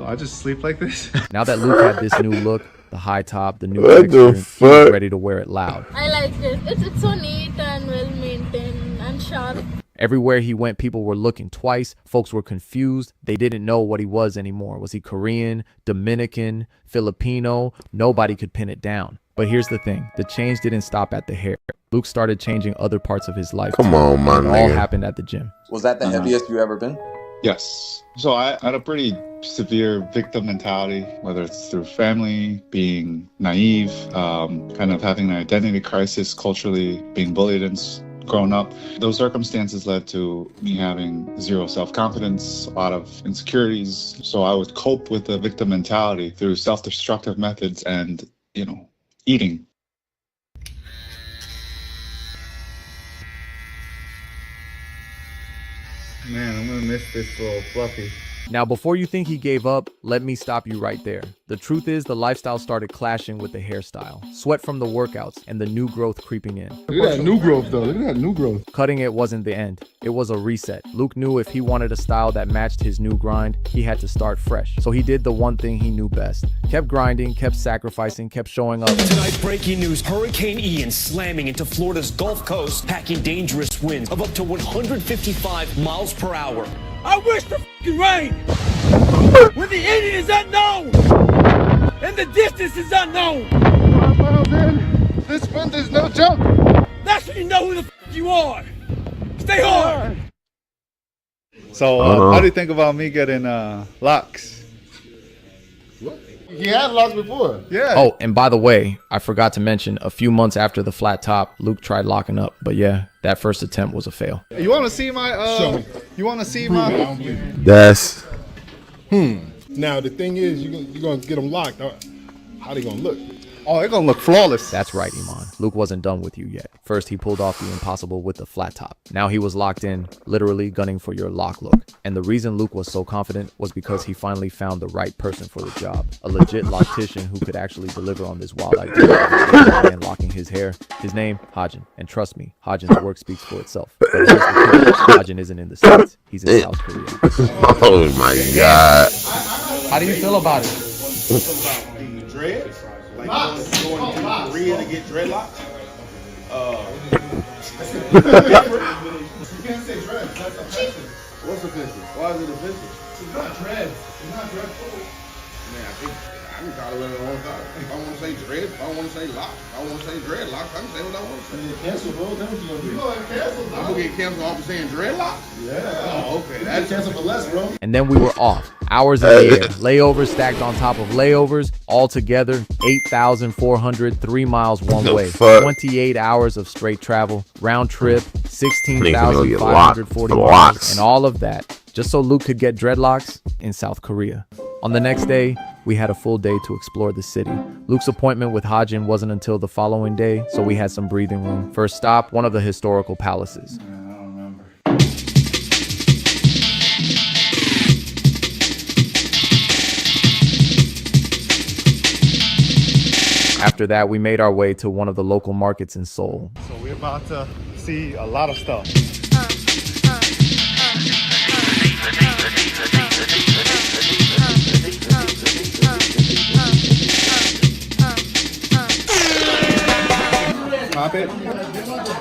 I just sleep like this. Now that Luke had this new look, the high top, the new texture, he was ready to wear it loud. I like it. It's so neat and well maintained and sharp. Everywhere he went, people were looking twice. Folks were confused. They didn't know what he was anymore. Was he Korean, Dominican, Filipino? Nobody could pin it down. But here's the thing. The change didn't stop at the hair. Luke started changing other parts of his life. Come on, my nigga. It all happened at the gym. Was that the heaviest you ever been? Yes. So I had a pretty severe victim mentality, whether it's through family, being naive, kind of having an identity crisis culturally, being bullied and growing up. Those circumstances led to me having zero self-confidence, a lot of insecurities. So I would cope with the victim mentality through self-destructive methods and, eating. Man, I'm gonna miss this little fluffy. Now, before you think he gave up, let me stop you right there. The truth is the lifestyle started clashing with the hairstyle. Sweat from the workouts and the new growth creeping in. Look at that new growth, though. Look at that new growth. Cutting it wasn't the end. It was a reset. Luke knew if he wanted a style that matched his new grind, he had to start fresh. So he did the one thing he knew best. Kept grinding, kept sacrificing, kept showing up. Tonight, breaking news. Hurricane Ian slamming into Florida's Gulf Coast, packing dangerous winds of up to 155 miles per hour. I wish the f***ing rain! When the ending is unknown! And the distance is unknown! Well, then, this wind is no joke! That's when you know who the f*** you are! Stay hard! So, how do you think about me getting locks? What? He had locks before. Yeah. Oh, and by the way, I forgot to mention, a few months after the flat top, Luke tried locking up. But yeah, that first attempt was a fail. You want to see my, you want to see my... That's... Now, the thing is, you're going to get them locked. How they going to look? Oh, it's gonna look flawless. That's right, Iman. Luke wasn't done with you yet. First, he pulled off the impossible with the flat top. Now he was locked in, literally gunning for your lock look. And the reason Luke was so confident was because he finally found the right person for the job. A legit loctician who could actually deliver on this wild idea and locking his hair. His name, Hodgin. And trust me, Hodgin's work speaks for itself. But here's the thing, Hodgin isn't in the States. He's in South Korea. Oh my God. How do you feel about it? Dreads? Like going to Korea to get dreadlocks? You can't say dreads. That's offensive. What's offensive? Why is it offensive? It's not dreads. It's not dread full. Man, I can call it whatever I want to call it. If I want to say dreads, if I want to say locks, if I want to say dreadlocks, I can say what I want to say. You cancel, bro. That's what you're going to do. Cancel, I'm going to get canceled off for saying dreadlocks? Yeah. Oh, okay. That's cancel for less, bro. And then we were off. Hours in the air. Layovers stacked on top of layovers. Altogether, 8,400, 3 miles one way. 28 hours of straight travel. Round trip, 16,540 miles. And all of that, just so Luke could get dreadlocks in South Korea. On the next day, we had a full day to explore the city. Luke's appointment with Hodgin wasn't until the following day, so we had some breathing room. First stop, one of the historical palaces. After that, we made our way to one of the local markets in Seoul. So we're about to see a lot of stuff.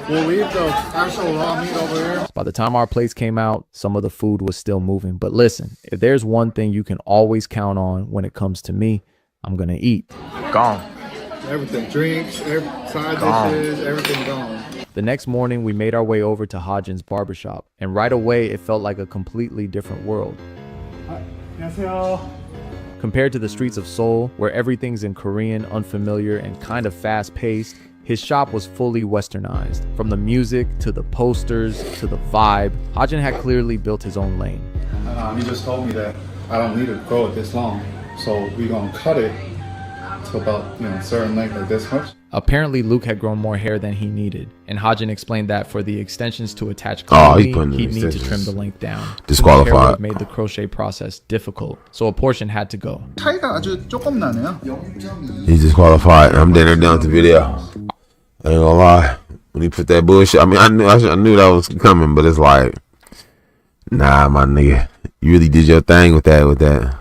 We'll leave the actual raw meat over here. By the time our plates came out, some of the food was still moving. But listen, if there's one thing you can always count on when it comes to me, I'm gonna eat. Gone. Everything, drinks, side dishes, everything gone. The next morning, we made our way over to Hodgin's barbershop, and right away, it felt like a completely different world. 안녕하세요. Compared to the streets of Seoul, where everything's in Korean, unfamiliar, and kind of fast-paced, his shop was fully westernized. From the music, to the posters, to the vibe, Hodgin had clearly built his own lane. He just told me that I don't need to grow it this long, so we're gonna cut it to about, a certain length, like this much. Apparently, Luke had grown more hair than he needed, and Hodgin explained that for the extensions to attach cleanly, he'd need to trim the length down. Disqualified. Made the crochet process difficult, so a portion had to go. 차이가 아주 조금 나네요. He's disqualified. I'm dinner done with the video. I ain't gonna lie. When he put that bullshit, I mean, I knew that was coming, but it's like, nah, my nigga, you really did your thing with that.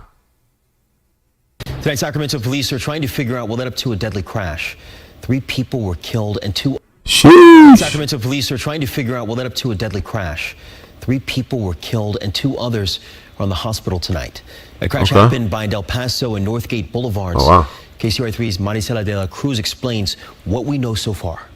Tonight, Sacramento police are trying to figure out what led up to a deadly crash. 3 people were killed and 2. Sheesh. Sacramento police are trying to figure out what led up to a deadly crash. 3 people were killed and 2 others are in the hospital tonight. The crash happened by Del Paso and Northgate Boulevards. Oh, wow. KCRA3's Marisela de la Cruz explains what we know so far.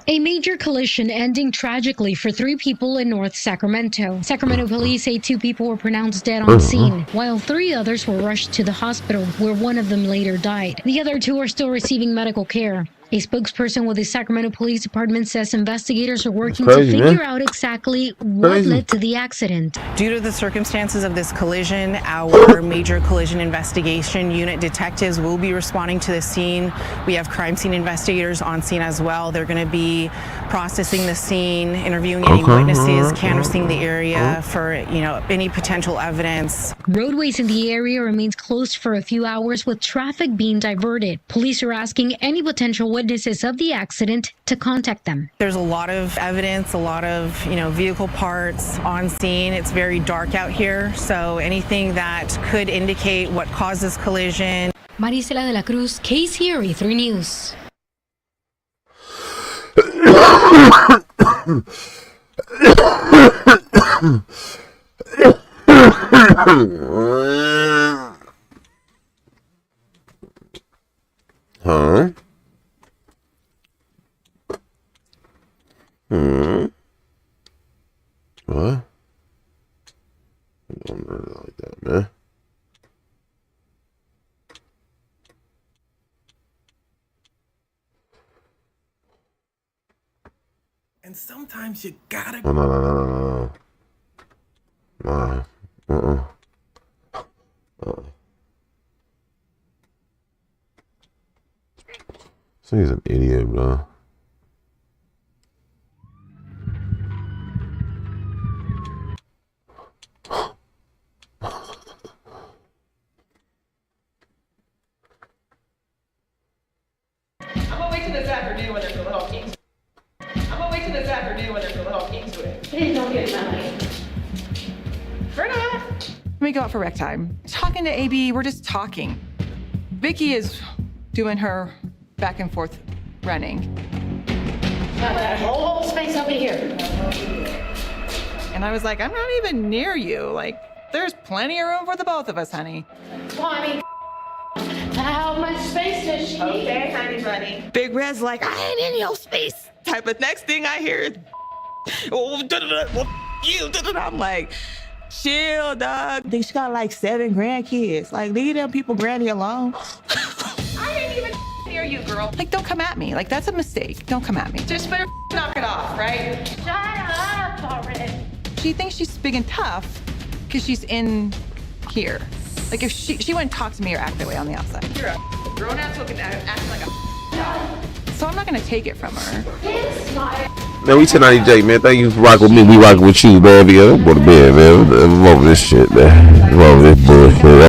A major collision ending tragically for 3 people in North Sacramento. Sacramento police say 2 people were pronounced dead on scene, while 3 others were rushed to the hospital, where 1 of them later died. The other 2 are still receiving medical care. A spokesperson with the Sacramento Police Department says investigators are working to figure out exactly what led to the accident. Due to the circumstances of this collision, our major collision investigation unit detectives will be responding to the scene. We have crime scene investigators on scene as well. They're going to be processing the scene, interviewing any witnesses, canvassing the area for, any potential evidence. Roadways in the area remains closed for a few hours with traffic being diverted. Police are asking any potential witnesses of the accident to contact them. There's a lot of evidence, a lot of, vehicle parts on scene. It's very dark out here, so anything that could indicate what caused this collision. Marisela de la Cruz, KCRA3 News. Huh? What? Don't really like that, man. And sometimes you gotta. No. Nah. This nigga's an idiot, bro. I'm gonna wait till this afternoon when there's a little Kingsway. I'm gonna wait till this afternoon when there's a little Kingsway. Please don't get mad. We're not. Let me go out for rec time. Talking to AB, we're just talking. Vicky is doing her back and forth running. Got that whole space over here. And I was like, I'm not even near you. Like, there's plenty of room for the both of us, honey. Well, I mean, how much space does she need? Okay, honey bunny. Big Red's like, I ain't in your space. Type of next thing I hear is, oh, you. I'm like, chill, dog. I think she got like 7 grandkids. Like, leave them people granny alone. I ain't even near you, girl. Like, don't come at me. Like, that's a mistake. Don't come at me. Just better knock it off, right? Shut up already. She thinks she's big and tough because she's in here. Like, if she wouldn't talk to me or act that way on the outside. You're a grown-ass looking acting like a so I'm not gonna take it from her. Man, we 1090J, man. Thank you for rocking with me. We rocking with you, man. I'm going to bed, man. I'm over this shit, man. I'm over this bullshit.